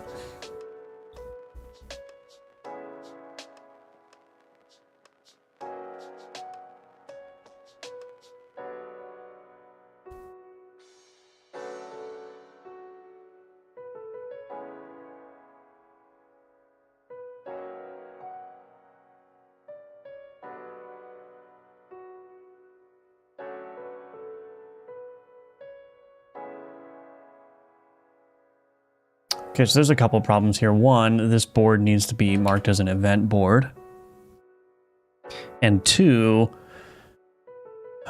Okay, so there's a couple problems here. One, this board needs to be marked as an event board. And two,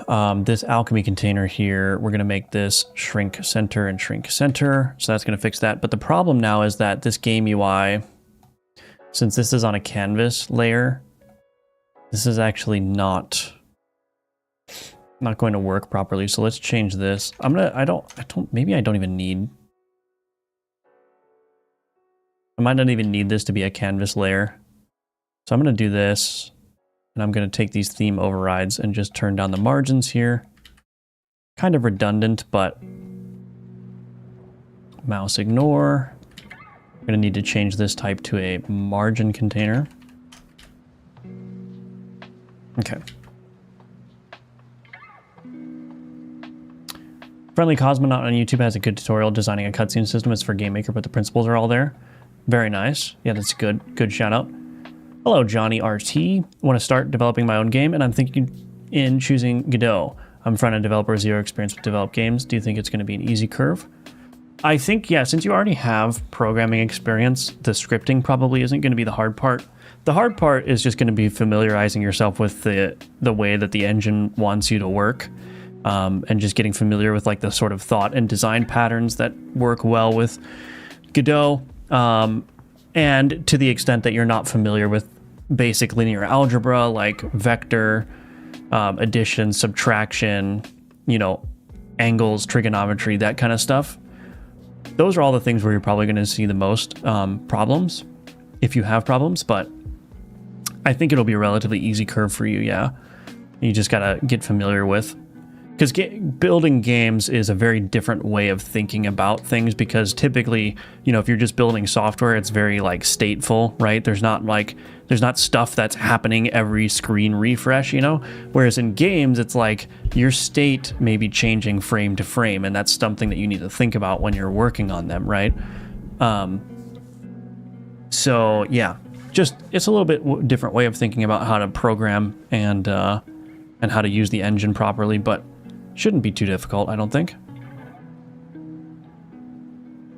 this Alchemy container here, we're going to make this shrink center and shrink center. So that's going to fix that. But the problem now is that this game UI, since this is on a canvas layer, this is actually not going to work properly. So let's change this. Maybe I don't even need... I might not even need this to be a canvas layer. So I'm going to do this, and I'm going to take these theme overrides and just turn down the margins here. Kind of redundant, but mouse ignore. I'm going to need to change this type to a margin container. Okay. Friendly Cosmonaut on YouTube has a good tutorial designing a cutscene system. It's for Game Maker, but the principles are all there. Very nice. Yeah, that's good. Good shout out. Hello, Johnny RT. Want to start developing my own game, and I'm thinking in choosing Godot. I'm front-end developer, zero experience with developed games. Do you think it's going to be an easy curve? I think, yeah, since you already have programming experience, the scripting probably isn't going to be the hard part. The hard part is just going to be familiarizing yourself with the way that the engine wants you to work, and just getting familiar with like the sort of thought and design patterns that work well with Godot. And to the extent that you're not familiar with basic linear algebra, like vector, addition, subtraction, angles, trigonometry, that kind of stuff. Those are all the things where you're probably going to see the most problems, if you have problems, but I think it'll be a relatively easy curve for you, yeah. You just got to get familiar with because building games is a very different way of thinking about things, because typically, you know, if you're just building software, it's very like stateful, right? There's not stuff that's happening every screen refresh, you know? Whereas in games, it's like your state may be changing frame to frame, and that's something that you need to think about when you're working on them, right? So yeah, just it's a little bit different way of thinking about how to program and how to use the engine properly, but shouldn't be too difficult, I don't think.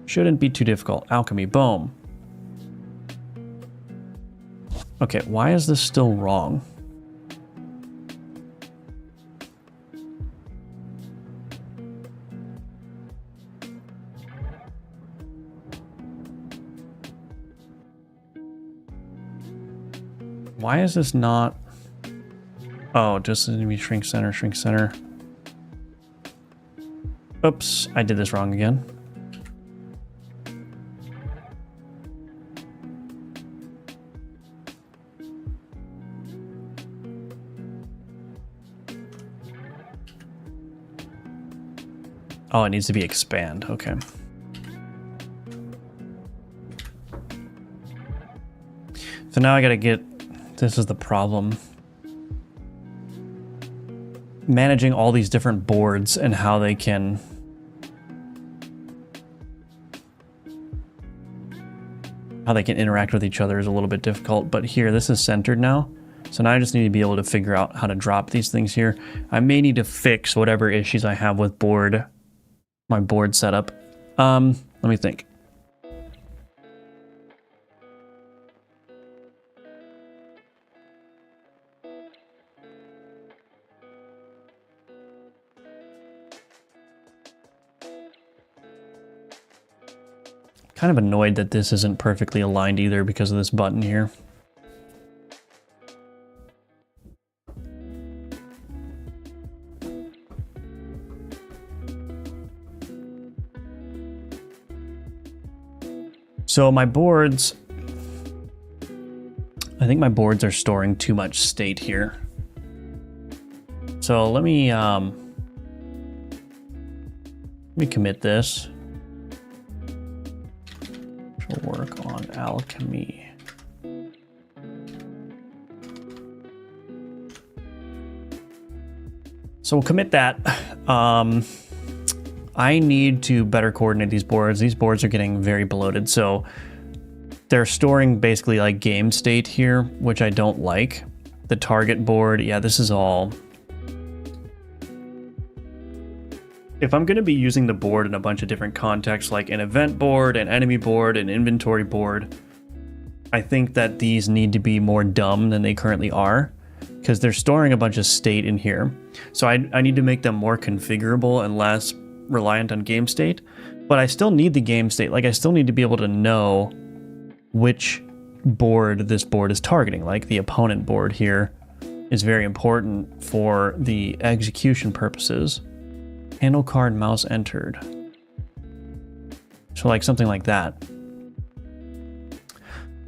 Shouldn't be too difficult. Alchemy, boom. Okay, why is this still wrong? Why is this not... Oh, just let me shrink center, shrink center. Oops, I did this wrong again. Oh, it needs to be expand, okay. So now I gotta get, this is the problem. Managing all these different boards and how they can interact with each other is a little bit difficult, but here, this is centered now. So now I just need to be able to figure out how to drop these things here. I may need to fix whatever issues I have with my board setup. Let me think. Kind of annoyed that this isn't perfectly aligned either because of this button here. So my boards, I think my boards are storing too much state here. So let me commit this. Work on Alchemy. So we'll commit that. I need to better coordinate these boards. These boards are getting very bloated, so they're storing basically like game state here, which I don't like. The target board, yeah, this is all... If I'm going to be using the board in a bunch of different contexts, like an event board, an enemy board, an inventory board, I think that these need to be more dumb than they currently are, because they're storing a bunch of state in here. So I need to make them more configurable and less reliant on game state, but I still need the game state. Like, I still need to be able to know which board this board is targeting. Like, the opponent board here is very important for the execution purposes. Handle card, mouse entered. So like something like that.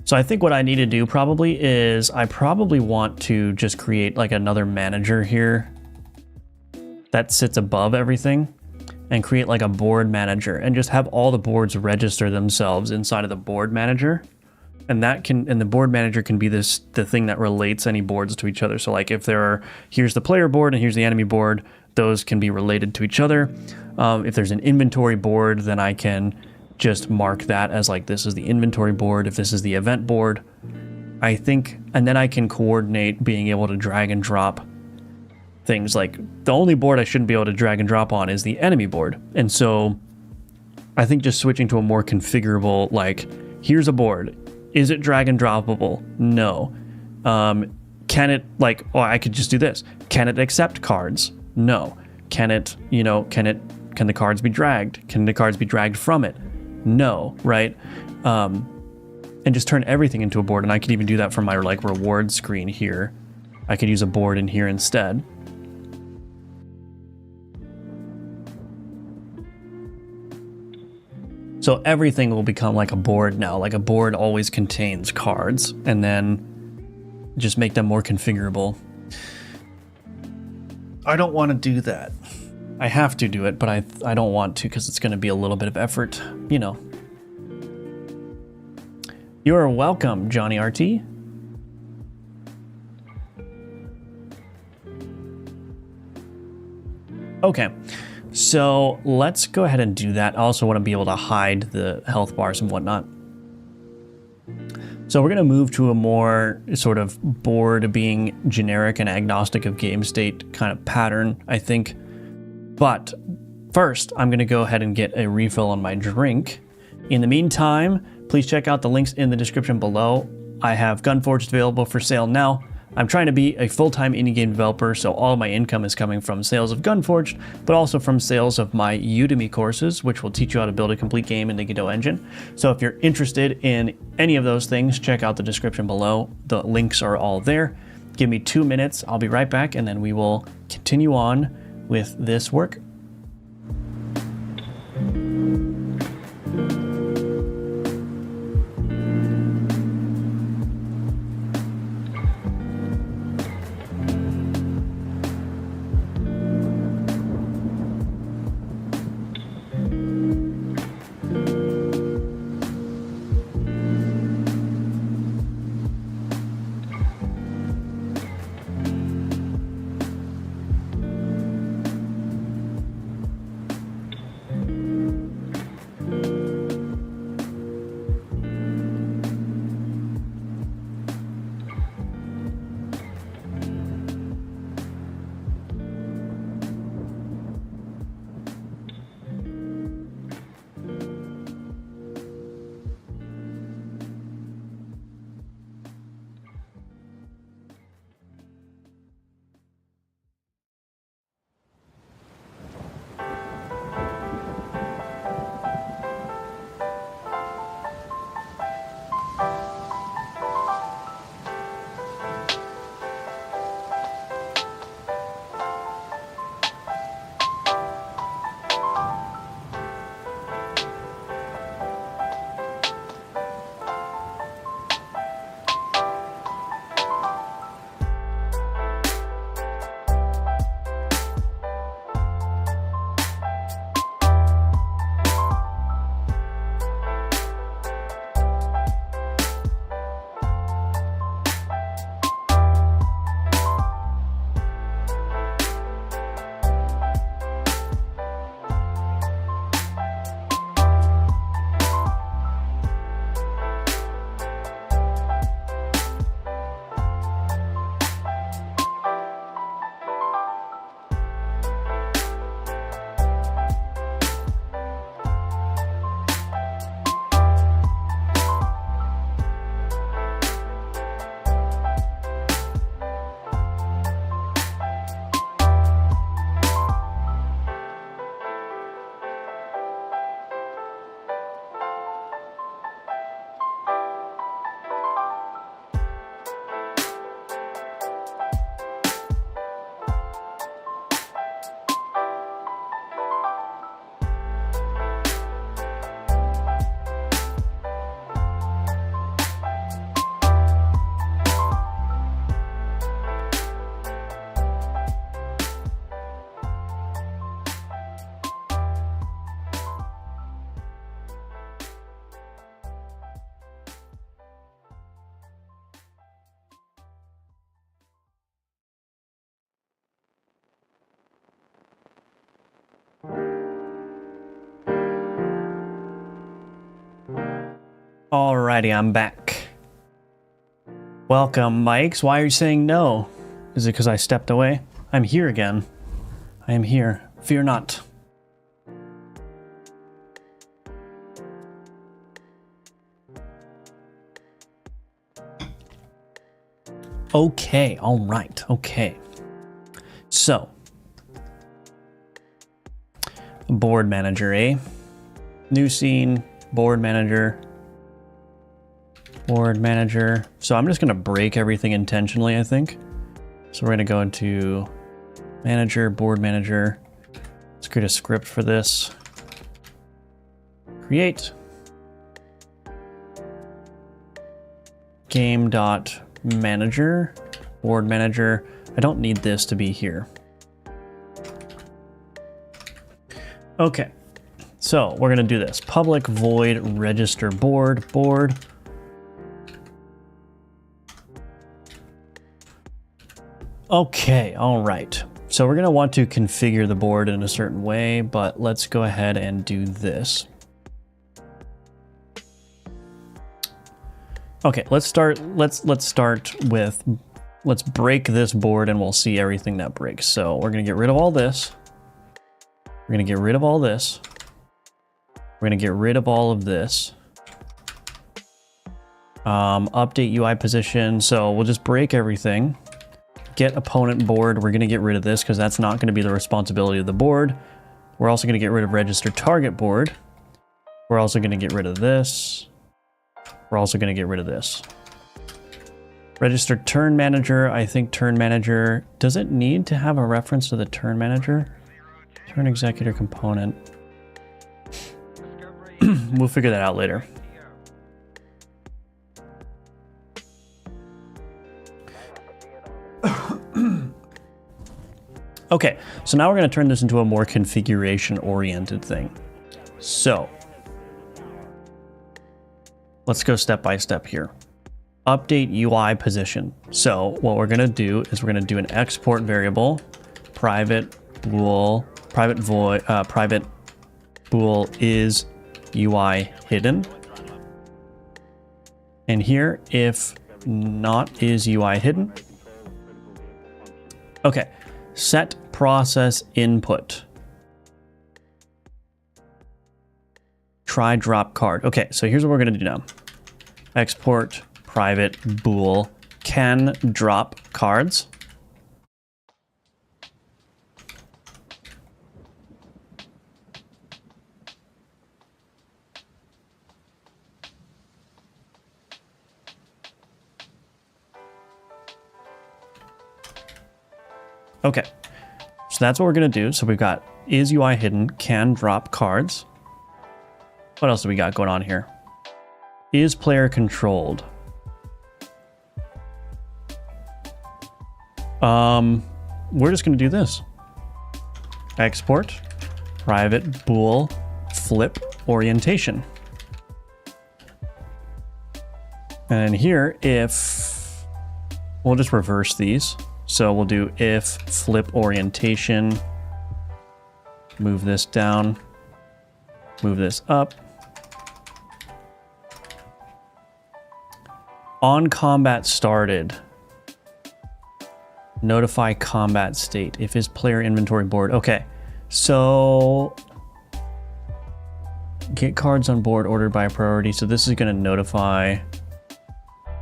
So I think what I need to do probably is I probably want to just create like another manager here that sits above everything and create like a board manager and just have all the boards register themselves inside of the board manager. And the board manager can be the thing that relates any boards to each other. So like if here's the player board and here's the enemy board, those can be related to each other. If there's an inventory board, then I can just mark that as like, this is the inventory board. If this is the event board, I think, and then I can coordinate being able to drag and drop things. Like, the only board I shouldn't be able to drag and drop on is the enemy board. And so I think just switching to a more configurable, like, here's a board. Is it drag and droppable? No. Can it, like, oh, I could just do this. Can it accept cards? No. Can it, can the cards be dragged? Can the cards be dragged from it? No, right? And just turn everything into a board. And I could even do that from my like reward screen here. I could use a board in here instead. So everything will become like a board now. Like, a board always contains cards, and then just make them more configurable. I don't want to do that. I have to do it, but I don't want to because it's going to be a little bit of effort, you know. You're welcome, Johnny RT. Okay, so let's go ahead and do that. I also want to be able to hide the health bars and whatnot. So we're going to move to a more sort of board being generic and agnostic of game state kind of pattern, I think. But first, I'm going to go ahead and get a refill on my drink. In the meantime, please check out the links in the description below. I have Gunforged available for sale now. I'm trying to be a full-time indie game developer, so all of my income is coming from sales of Gunforged, but also from sales of my Udemy courses, which will teach you how to build a complete game in the Godot engine. So if you're interested in any of those things, check out the description below. The links are all there. Give me 2 minutes. I'll be right back, and then we will continue on with this work. Alrighty, I'm back. Welcome, Mikes. Why are you saying no? Is it because I stepped away? I'm here again. I am here. Fear not. Okay, alright, okay. So, board manager, eh? New scene, board manager. Board manager. So I'm just going to break everything intentionally, I think. So we're going to go into manager, board manager. Let's create a script for this. Create. Game.manager, board manager. I don't need this to be here. Okay, so we're gonna do this. Public void register board. Okay, all right. So we're gonna want to configure the board in a certain way, but let's go ahead and do this. Okay, let's start with, let's break this board and we'll see everything that breaks. So we're gonna get rid of all this. We're gonna get rid of all this. We're gonna get rid of all of this. Update UI position. So we'll just break everything. Get opponent board. We're gonna get rid of this because that's not gonna be the responsibility of the board. We're also gonna get rid of register target board. We're also gonna get rid of this. We're also gonna get rid of this. Register turn manager. I think turn manager, does it need to have a reference to the turn manager? Turn executor component. We'll figure that out later. Okay, so now we're going to turn this into a more configuration-oriented thing. So, let's go step by step here. Update UI position. So what we're going to do is we're going to do an export variable, private bool is UI hidden. And here, if not is UI hidden. Okay, set process input. Try drop card. Okay, so here's what we're gonna do now. Export private bool can drop cards. Okay, so that's what we're gonna do. So we've got is UI hidden, can drop cards. What else do we got going on here? Is player controlled? We're just gonna do this. Export private bool flip orientation. And here, if we'll just reverse these. So we'll do if flip orientation, move this down, move this up. On combat started, notify combat state if his player inventory board. Okay, so get cards on board ordered by priority. So this is going to notify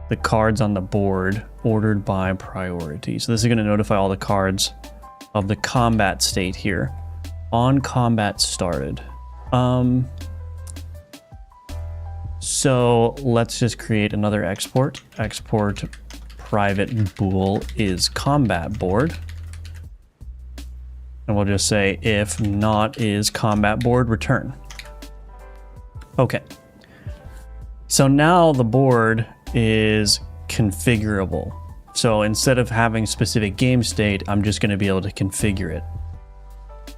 the cards on the board ordered by priority. So this is going to notify all the cards of the combat state here. On combat started. So let's just create another export. Export private bool is combat board. And we'll just say if not is combat board, return. Okay. So now the board is configurable. So instead of having specific game state, I'm just going to be able to configure it.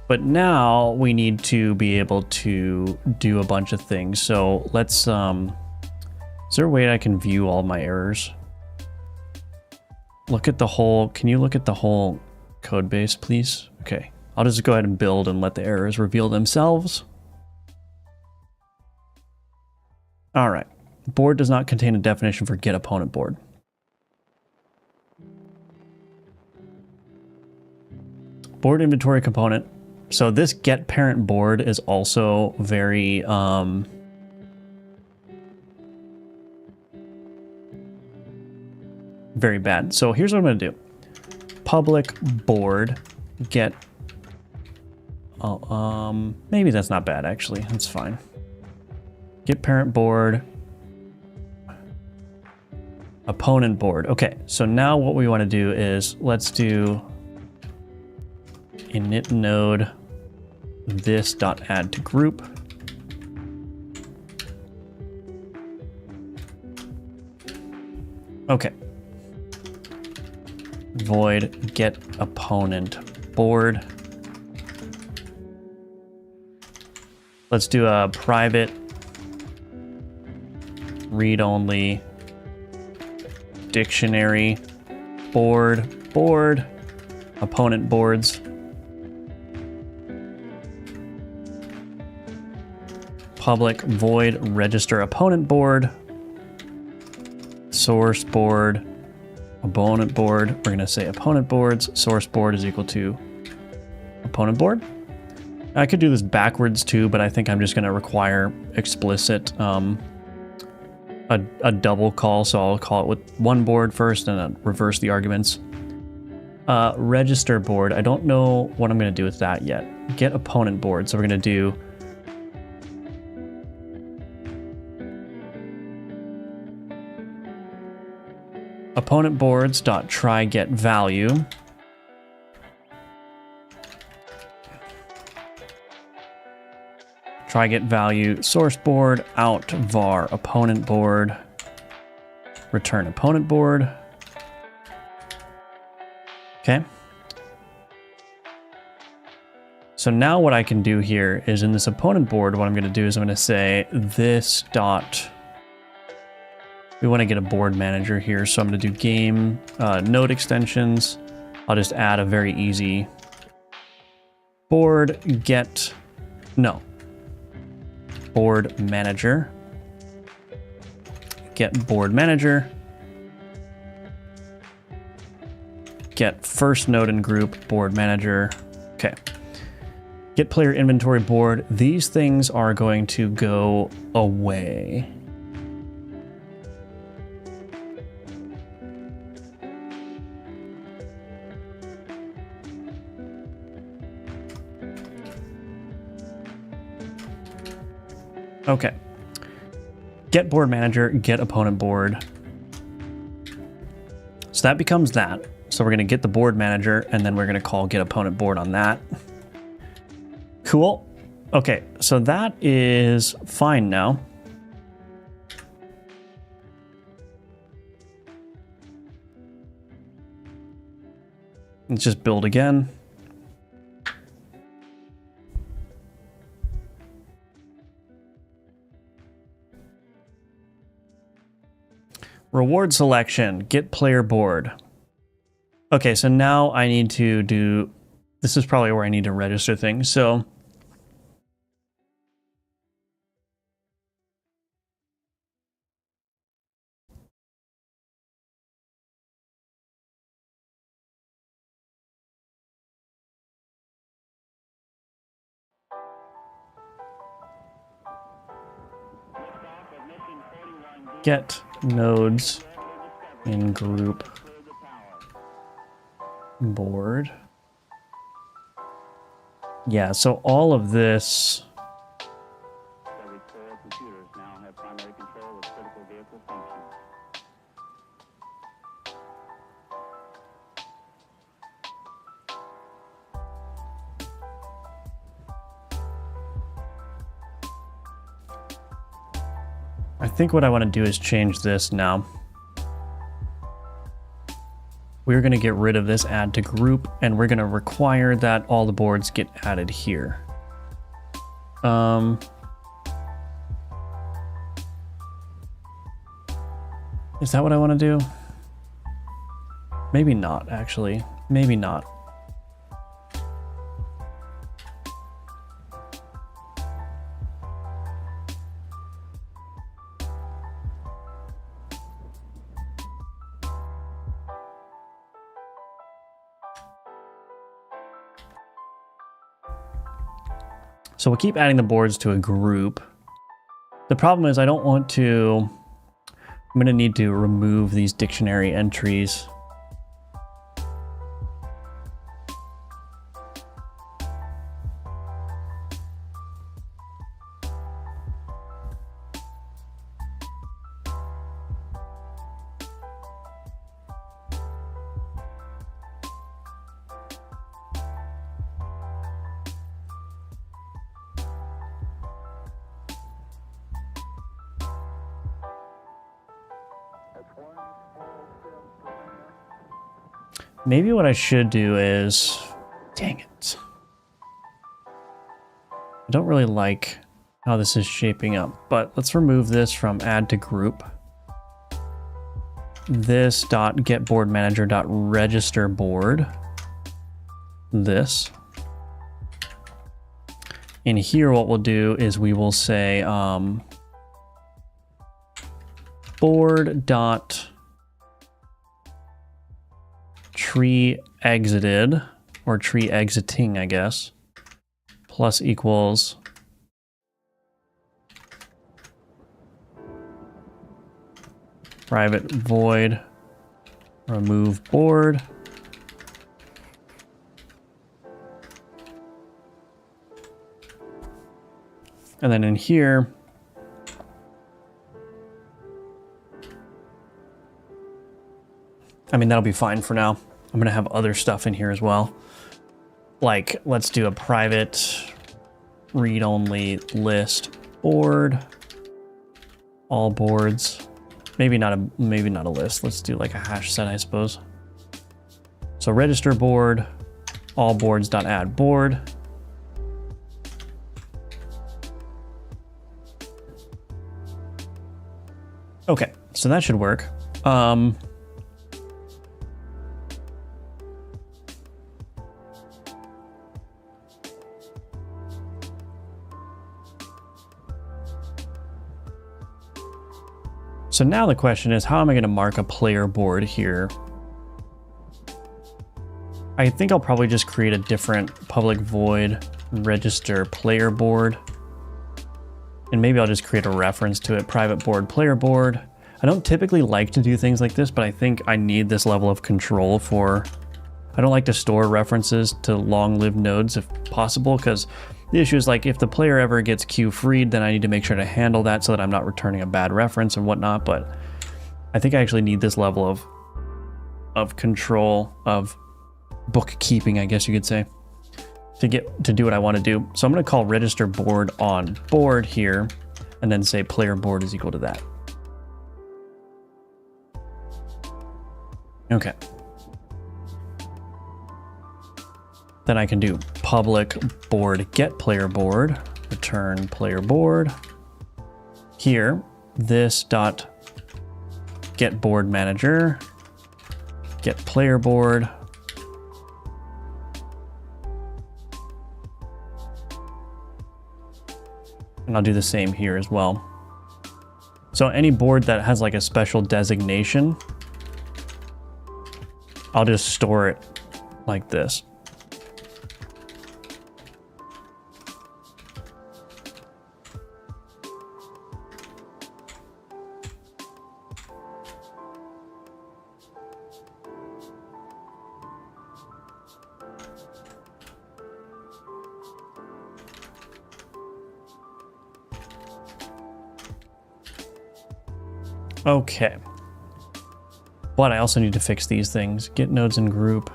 But now we need to be able to do a bunch of things. So let's, is there a way I can view all my errors? Look at the whole, can you look at the whole code base, please? Okay, I'll just go ahead and build and let the errors reveal themselves. All right. Board does not contain a definition for get opponent board. Board inventory component. So this get parent board is also very very bad. So here's what I'm going to do. Public board get maybe that's not bad actually. That's fine. Get parent board opponent board. Okay, so now what we want to do is let's do init node this dot add to group. Okay. Void get opponent board. Let's do a private read-only dictionary board, opponent boards. Public void register opponent board, source board, opponent board. We're going to say opponent boards, source board is equal to opponent board. I could do this backwards too, but I think I'm just going to require explicit a double call, so I'll call it with one board first and then reverse the arguments. Register board, I don't know what I'm going to do with that yet. Get opponent board, so we're going to do opponent boards dot try get value. Try get value source board out var opponent board, return opponent board. Okay. So now what I can do here is in this opponent board, what I'm going to do is I'm going to say this dot. We want to get a board manager here, so I'm going to do game node extensions. I'll just add a very easy board get, no, board manager, get board manager, get first node and group board manager. Okay. Get player inventory board. These things are going to go away. Okay. Get board manager, get opponent board. So that becomes that. So we're going to get the board manager, and then we're going to call get opponent board on that. Cool. Okay, so that is fine now. Let's just build again. Reward selection, get player board. Okay, so now I need to do, this is probably where I need to register things. So get nodes in group board. Yeah, so all of this. I think what I want to do is change this now. We're going to get rid of this add to group, and we're going to require that all the boards get added here. Is that what I want to do? Maybe not, actually. Maybe not. So we'll keep adding the boards to a group. The problem is I don't want to, I'm going to need to remove these dictionary entries. Maybe what I should do is, dang it. I don't really like how this is shaping up. But let's remove this from add to group. This dot get board manager dot register board. This. In here, what we'll do is we will say board dot tree exited, or tree exiting, I guess, plus equals private void remove board. And then in here, I mean, that'll be fine for now. I'm going to have other stuff in here as well. Like, let's do a private read-only list board, all boards. Maybe not a list. Let's do like a hash set, I suppose. So register board, all boards dot add board. Okay, so that should work. So now the question is, how am I going to mark a player board here? I think I'll probably just create a different public void register player board. And maybe I'll just create a reference to it, private board, player board. I don't typically like to do things like this, but I think I need this level of control for, I don't like to store references to long-lived nodes if possible, because the issue is like if the player ever gets queue freed, then I need to make sure to handle that so that I'm not returning a bad reference and whatnot. But I think I actually need this level of control, of bookkeeping, I guess you could say, to do what I want to do. So I'm going to call register board on board here, and then say player board is equal to that. Okay. Then I can do public board get player board, return player board. Here, this dot get board manager, get player board. And I'll do the same here as well. So any board that has like a special designation, I'll just store it like this. Okay. But I also need to fix these things. Get nodes in group.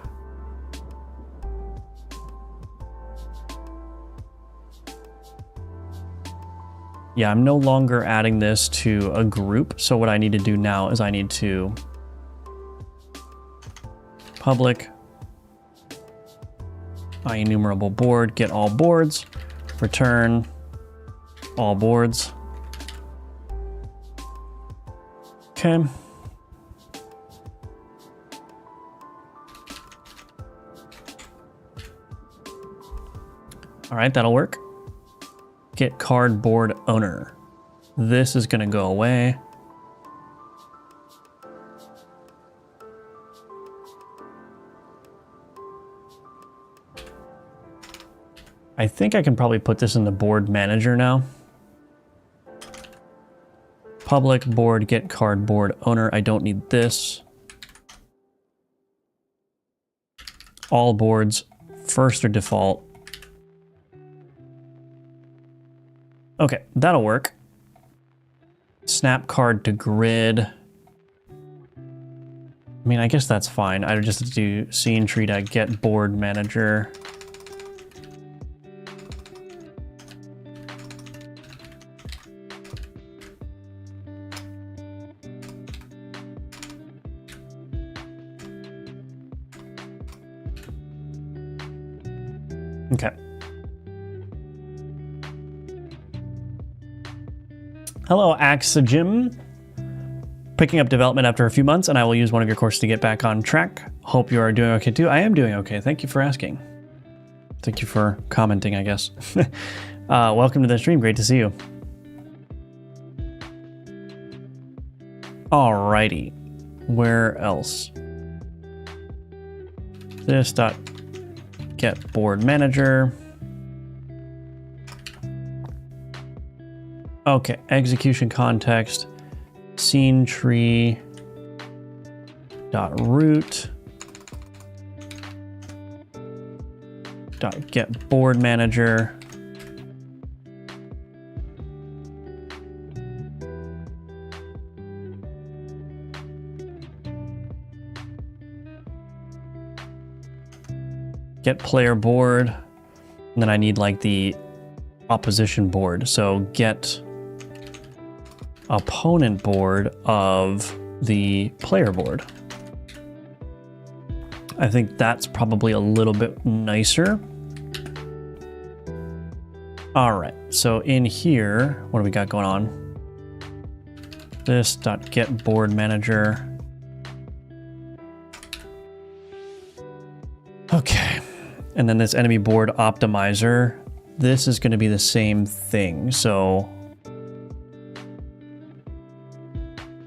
Yeah, I'm no longer adding this to a group. So what I need to do now is I need to public IEnumerable board, get all boards, return all boards. Okay. All right, that'll work. Get cardboard owner. This is going to go away. I think I can probably put this in the board manager now. Public board get cardboard owner. I don't need this. All boards first or default. Okay, that'll work. Snap card to grid. I mean, I guess that's fine. I would just do scene tree to get board manager. Okay. Hello, Axajim. Picking up development after a few months, and I will use one of your courses to get back on track. Hope you are doing okay too. I am doing okay. Thank you for asking. Thank you for commenting, I guess. Welcome to the stream. Great to see you. Alrighty. Where else? This dot get board manager. Okay, execution context, scene tree dot root dot get board manager. Get player board, and then I need like the opposition board. So get opponent board of the player board. I think that's probably a little bit nicer. All right, so in here, what do we got going on? This dot get board manager. Okay, and then this enemy board optimizer. This is going to be the same thing. So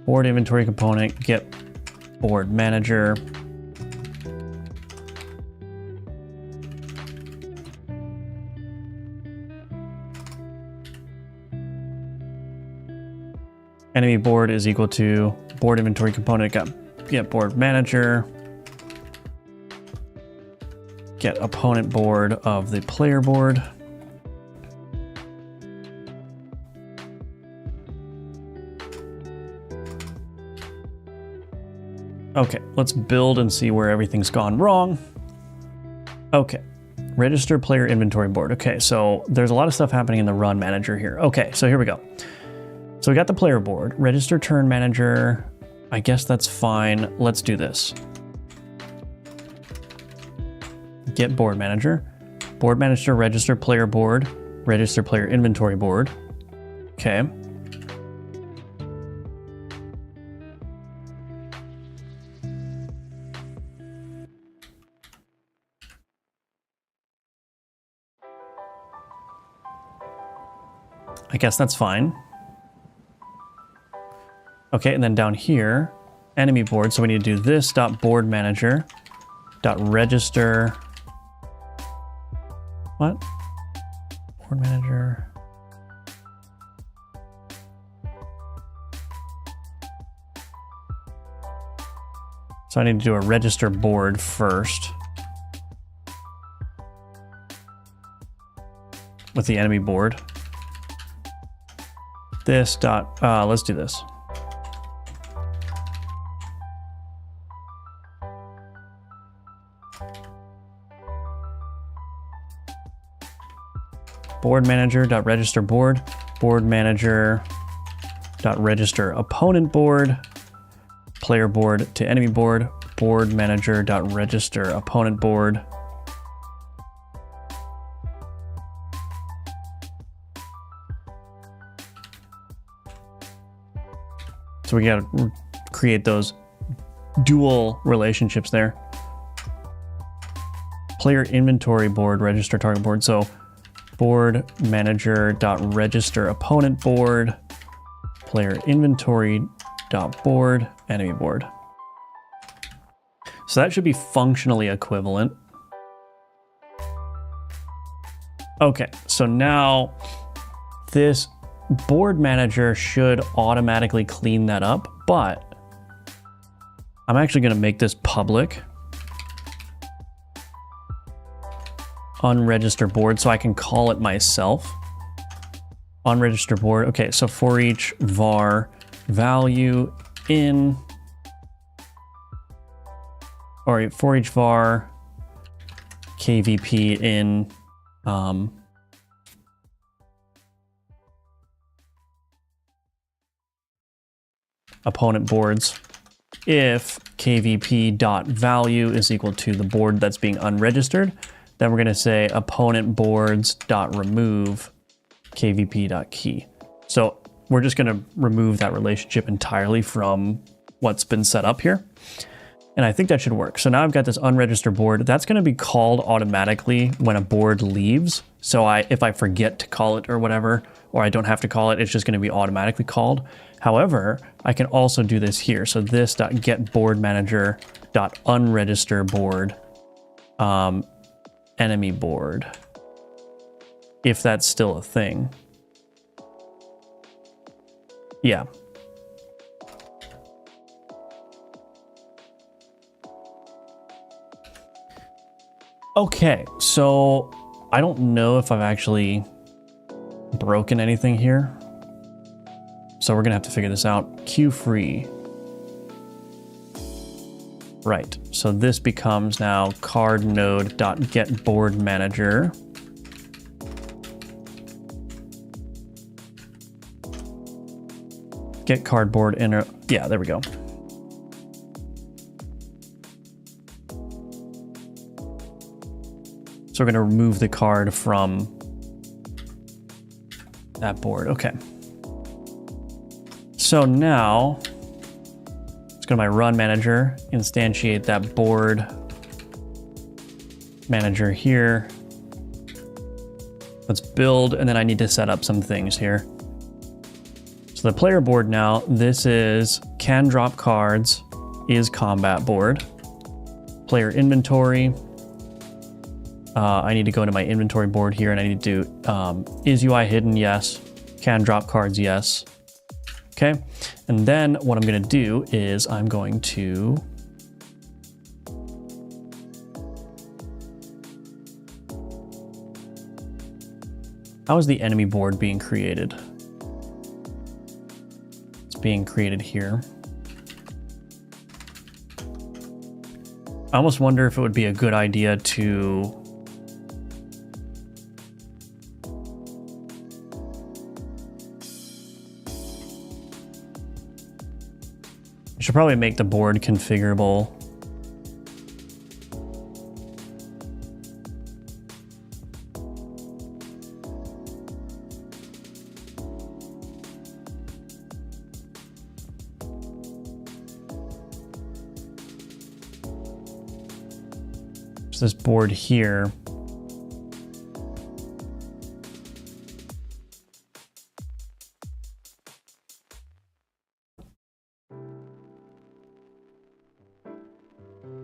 board inventory component, get board manager. Enemy board is equal to board inventory component, get board manager. Get opponent board of the player board. Okay, let's build and see where everything's gone wrong. Okay, register player inventory board. Okay, so there's a lot of stuff happening in the run manager here. Okay, so here we go. So we got the player board, register turn manager. I guess that's fine. Let's do this. Get board manager, register player board, register player inventory board. Okay. I guess that's fine. Okay, and then down here, enemy board. So we need to do this dot board manager dot register. What? Board manager. So I need to do a register board first with the enemy board. This dot, let's do this. Board manager dot register board, board manager dot register opponent board, player board to enemy board, board manager dot register opponent board. So we got to create those dual relationships there. Player inventory board, register target board. So board manager dot register opponent board, player inventory dot board, enemy board. So that should be functionally equivalent. Okay, so now this board manager should automatically clean that up, but I'm actually going to make this public. Unregister board, so I can call it myself. Unregister board. Okay, so for each var value in, or for each var kvp in opponent boards, if kvp dot value is equal to the board that's being unregistered, then we're going to say opponent boards dot remove kvp dot key. So we're just going to remove that relationship entirely from what's been set up here. And I think that should work. So now I've got this unregistered board. That's going to be called automatically when a board leaves. So if I forget to call it or whatever, or I don't have to call it, it's just going to be automatically called. However, I can also do this here. So this.getBoardManager.unregisterBoard enemy board, if that's still a thing. Yeah. Okay, so I don't know if I've actually broken anything here. So we're gonna have to figure this out. Queue free. Right, so this becomes now card node.getBoardManager. Get cardboard inner, yeah, there we go. So we're going to remove the card from that board. Okay. So now let's go to my run manager, instantiate that board manager here. Let's build, and then I need to set up some things here. So the player board now, this is can drop cards, is combat board. Player inventory. I need to go into my inventory board here and I need to do is UI hidden? Yes. Can drop cards? Yes. Okay. And then what I'm going to do is I'm going to how is the enemy board being created? It's being created here. I almost wonder if it would be a good idea to I should probably make the board configurable. So this board here.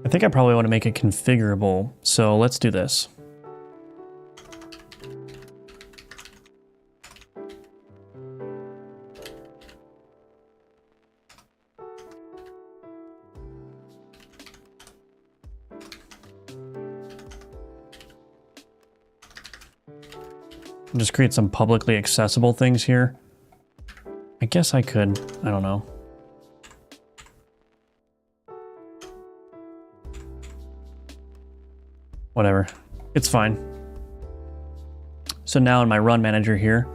I think I probably want to make it configurable, so let's do this. Just create some publicly accessible things here. I guess I could, I don't know. Whatever, it's fine. So now in my run manager here,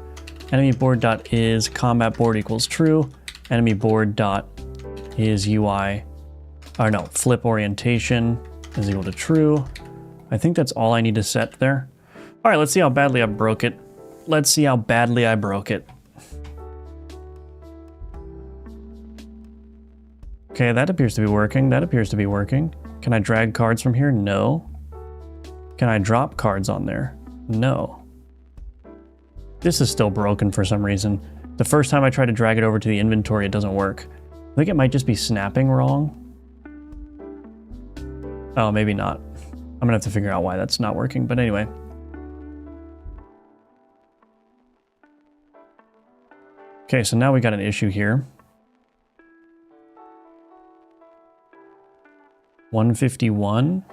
enemy board dot is combat board equals true, enemy board dot is UI, or no, flip orientation is equal to true. I think that's all I need to set there. All right, let's see how badly I broke it. Let's see how badly I broke it. Okay, that appears to be working. That appears to be working. Can I drag cards from here? No. Can I drop cards on there? No. This is still broken for some reason. The first time I try to drag it over to the inventory, it doesn't work. I think it might just be snapping wrong. Oh, maybe not. I'm gonna have to figure out why that's not working, but anyway. Okay, so now we got an issue here. 151.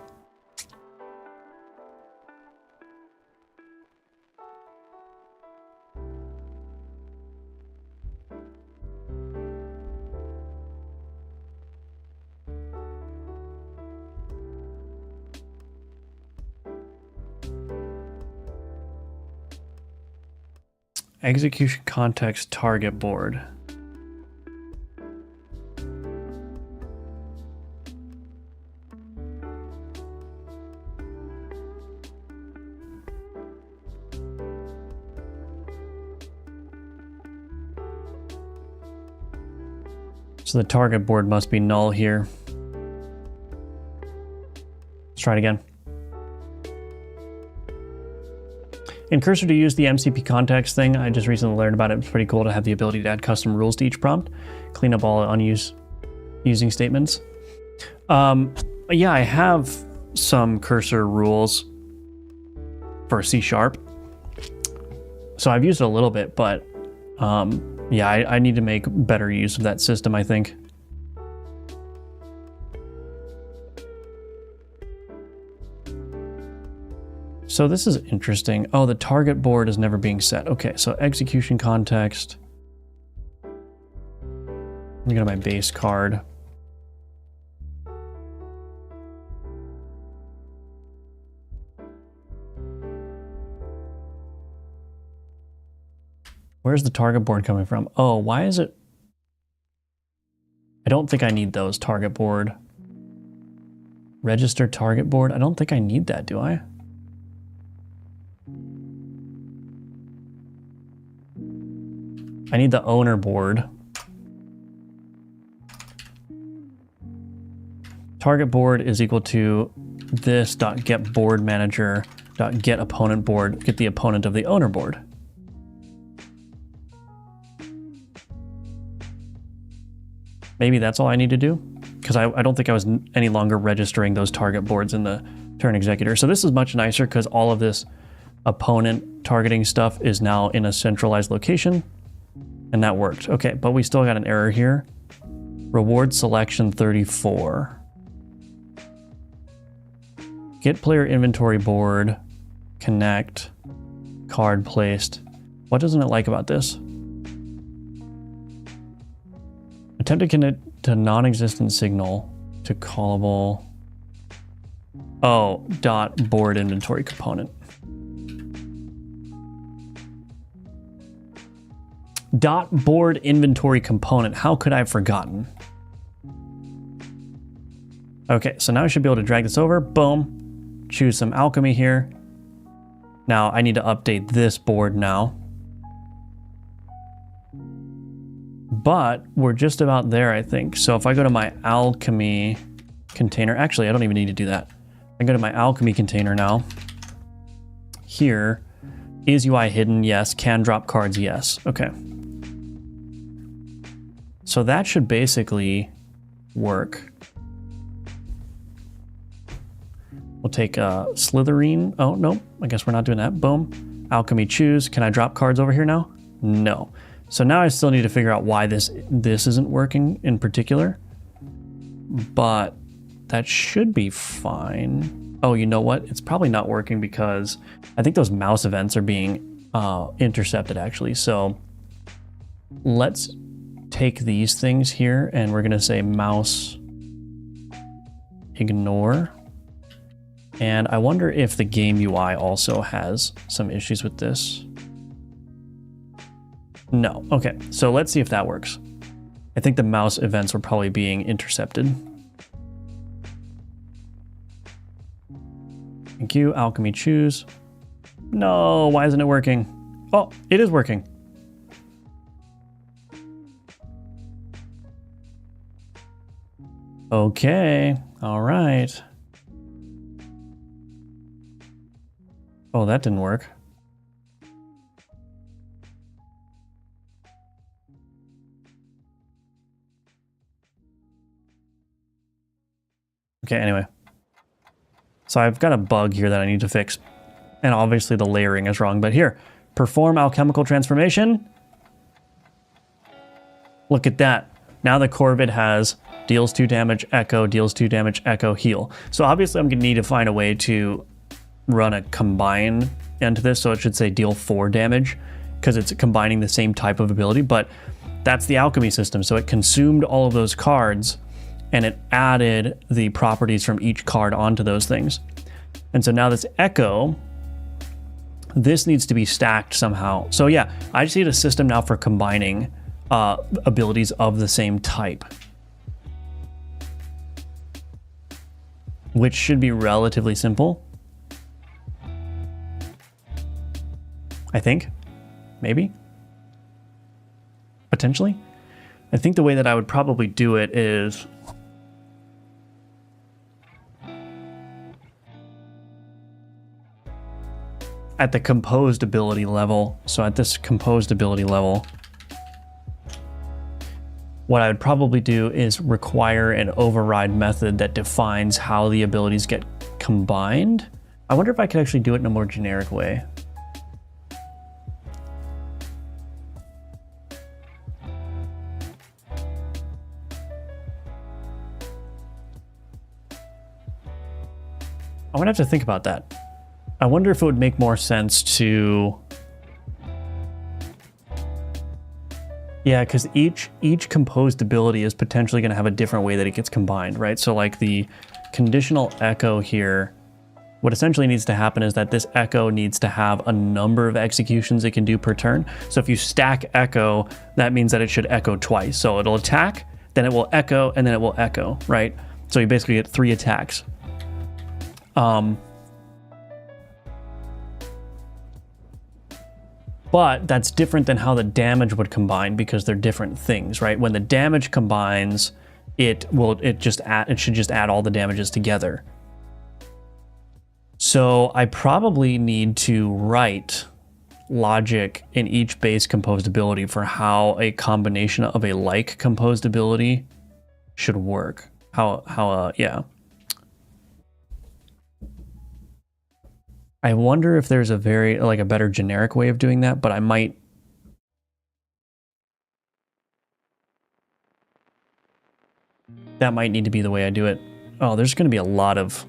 Execution context target board. So the target board must be null here. Let's try it again. In Cursor to use the MCP context thing, I just recently learned about it. It's pretty cool to have the ability to add custom rules to each prompt, clean up all unused using statements. Yeah, I have some Cursor rules for C#. So I've used it a little bit, but yeah, I need to make better use of that system, I think. So this is interesting. Oh, the target board is never being set. Okay, so execution context. Let me go to my base card. Where's the target board coming from? Oh, why is it? I don't think I need those target board. Register target board. I don't think I need that, do I? I need the owner board. Target board is equal to this dot get board manager dot get opponent board, get the opponent of the owner board. Maybe that's all I need to do, because I don't think I was any longer registering those target boards in the turn executor. So this is much nicer because all of this opponent targeting stuff is now in a centralized location. And that worked. Okay, but we still got an error here. Reward selection 34. Get player inventory board. Connect. Card placed. What doesn't it like about this? Attempt to connect to non-existent signal to callable. Oh, dot board inventory component. Dot board inventory component. How could I have forgotten? Okay, so now I should be able to drag this over. Boom. Choose some alchemy here. Now I need to update this board now. But we're just about there, I think. So if I go to my alchemy container, actually, I don't even need to do that. I go to my alchemy container now. Here, is UI hidden? Yes. Can drop cards? Yes. Okay. So that should basically work. We'll take Slytherin. Oh, no, I guess we're not doing that. Boom. Alchemy choose. Can I drop cards over here now? No. So now I still need to figure out why this isn't working in particular. But that should be fine. Oh, you know what? It's probably not working because I think those mouse events are being intercepted actually. So let's take these things here and we're going to say mouse ignore. And I wonder if the game UI also has some issues with this. No. Okay, so let's see if that works. I think the mouse events were probably being intercepted. Thank you. Alchemy choose. No, why isn't it working? Oh, it is working. Okay, all right. Oh, that didn't work. Okay, anyway. So I've got a bug here that I need to fix. And obviously the layering is wrong, but here, perform alchemical transformation. Look at that. Now the Corvid has deals 2 damage, echo, deals 2 damage, echo, heal. So obviously I'm gonna need to find a way to run a combine into this. So it should say deal 4 damage because it's combining the same type of ability, but that's the alchemy system. So it consumed all of those cards and it added the properties from each card onto those things. And so now this echo, this needs to be stacked somehow. So yeah, I just need a system now for combining abilities of the same type, which should be relatively simple. I think, maybe, potentially. I think the way that I would probably do it is at the composed ability level. So at this composed ability level, what I would probably do is require an override method that defines how the abilities get combined. I wonder if I could actually do it in a more generic way. I would have to think about that. I wonder if it would make more sense to... Yeah, because each composed ability is potentially going to have a different way that it gets combined, right? So like the conditional echo here, what essentially needs to happen is that this echo needs to have a number of executions it can do per turn. So if you stack echo, that means that it should echo twice. So it'll attack, then it will echo, and then it will echo, right? So you basically get 3 attacks. But that's different than how the damage would combine because they're different things, right? When the damage combines, it should just add all the damages together. So I probably need to write logic in each base composed ability for how a combination of a like composed ability should work. Yeah. I wonder if there's a better generic way of doing that, but I might. That might need to be the way I do it. Oh, there's going to be a lot of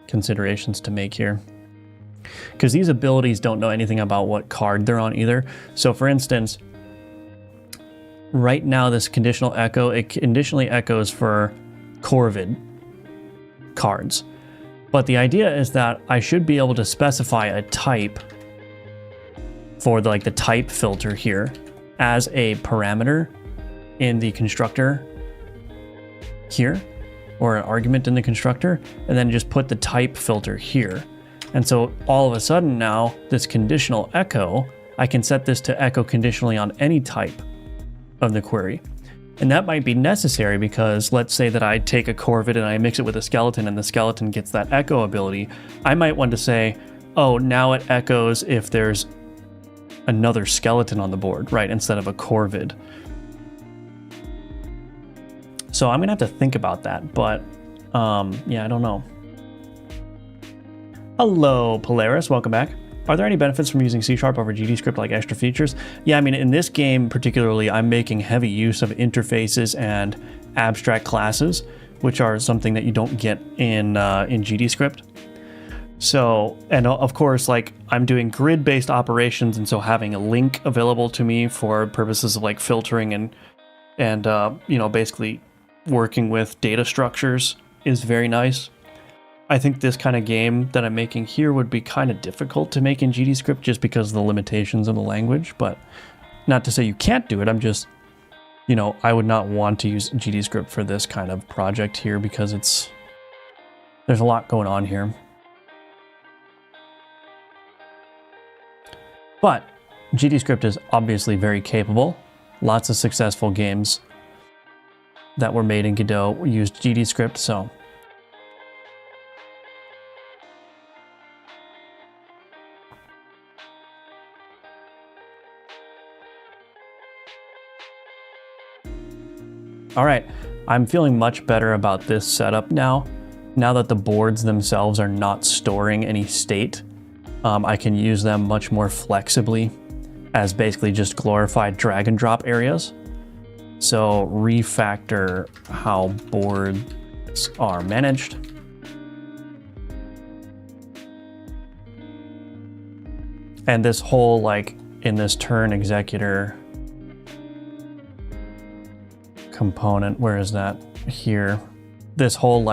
considerations to make here. Because these abilities don't know anything about what card they're on either. So for instance, right now this conditional echo, it conditionally echoes for Corvid cards. But the idea is that I should be able to specify a type for the type filter here as a parameter in the constructor here, or an argument in the constructor, and then just put the type filter here. And so all of a sudden now, this conditional echo, I can set this to echo conditionally on any type of the query. And that might be necessary because let's say that I take a Corvid and I mix it with a skeleton and the skeleton gets that echo ability. I might want to say, oh, now it echoes if there's another skeleton on the board, right? Instead of a Corvid. So I'm going to have to think about that, but yeah, I don't know. Hello, Polaris, welcome back. Are there any benefits from using C# over GDScript, like extra features? Yeah, I mean, in this game particularly, I'm making heavy use of interfaces and abstract classes, which are something that you don't get in GDScript. So, and of course, I'm doing grid-based operations, and so having a link available to me for purposes of filtering and basically working with data structures is very nice. I think this kind of game that I'm making here would be kind of difficult to make in GDScript just because of the limitations of the language, but not to say you can't do it. I'm just, I would not want to use GDScript for this kind of project here because there's a lot going on here. But GDScript is obviously very capable. Lots of successful games that were made in Godot used GDScript, so. All right, I'm feeling much better about this setup now. Now that the boards themselves are not storing any state, I can use them much more flexibly as basically just glorified drag and drop areas. So refactor how boards are managed. And this whole in this turn executor component, where is that? Here. This whole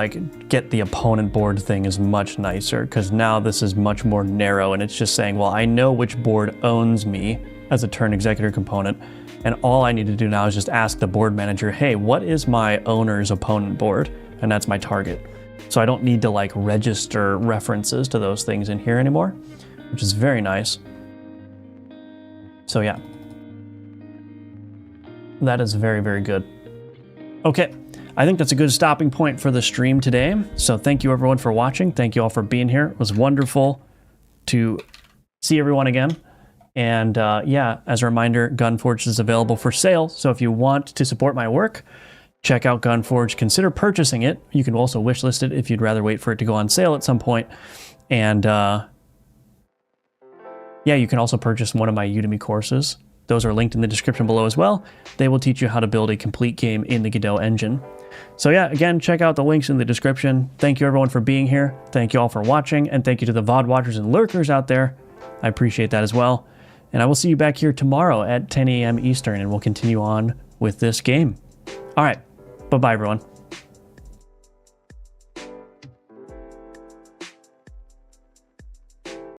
get the opponent board thing is much nicer because now this is much more narrow and it's just saying, well, I know which board owns me as a turn executor component, and all I need to do now is just ask the board manager, hey, what is my owner's opponent board? And that's my target. So I don't need to register references to those things in here anymore, which is very nice. So yeah. That is very, very good. Okay, I think that's a good stopping point for the stream today. So thank you everyone for watching. Thank you all for being here. It was wonderful to see everyone again. And yeah, as a reminder, Gunforge is available for sale. So if you want to support my work, check out Gunforge. Consider purchasing it. You can also wishlist it if you'd rather wait for it to go on sale at some point. And yeah, you can also purchase one of my Udemy courses. Those are linked in the description below as well. They will teach you how to build a complete game in the Godot engine. So yeah, again, check out the links in the description. Thank you everyone for being here. Thank you all for watching. And thank you to the VOD watchers and lurkers out there. I appreciate that as well. And I will see you back here tomorrow at 10 a.m. Eastern, and we'll continue on with this game. All right. Bye-bye, everyone.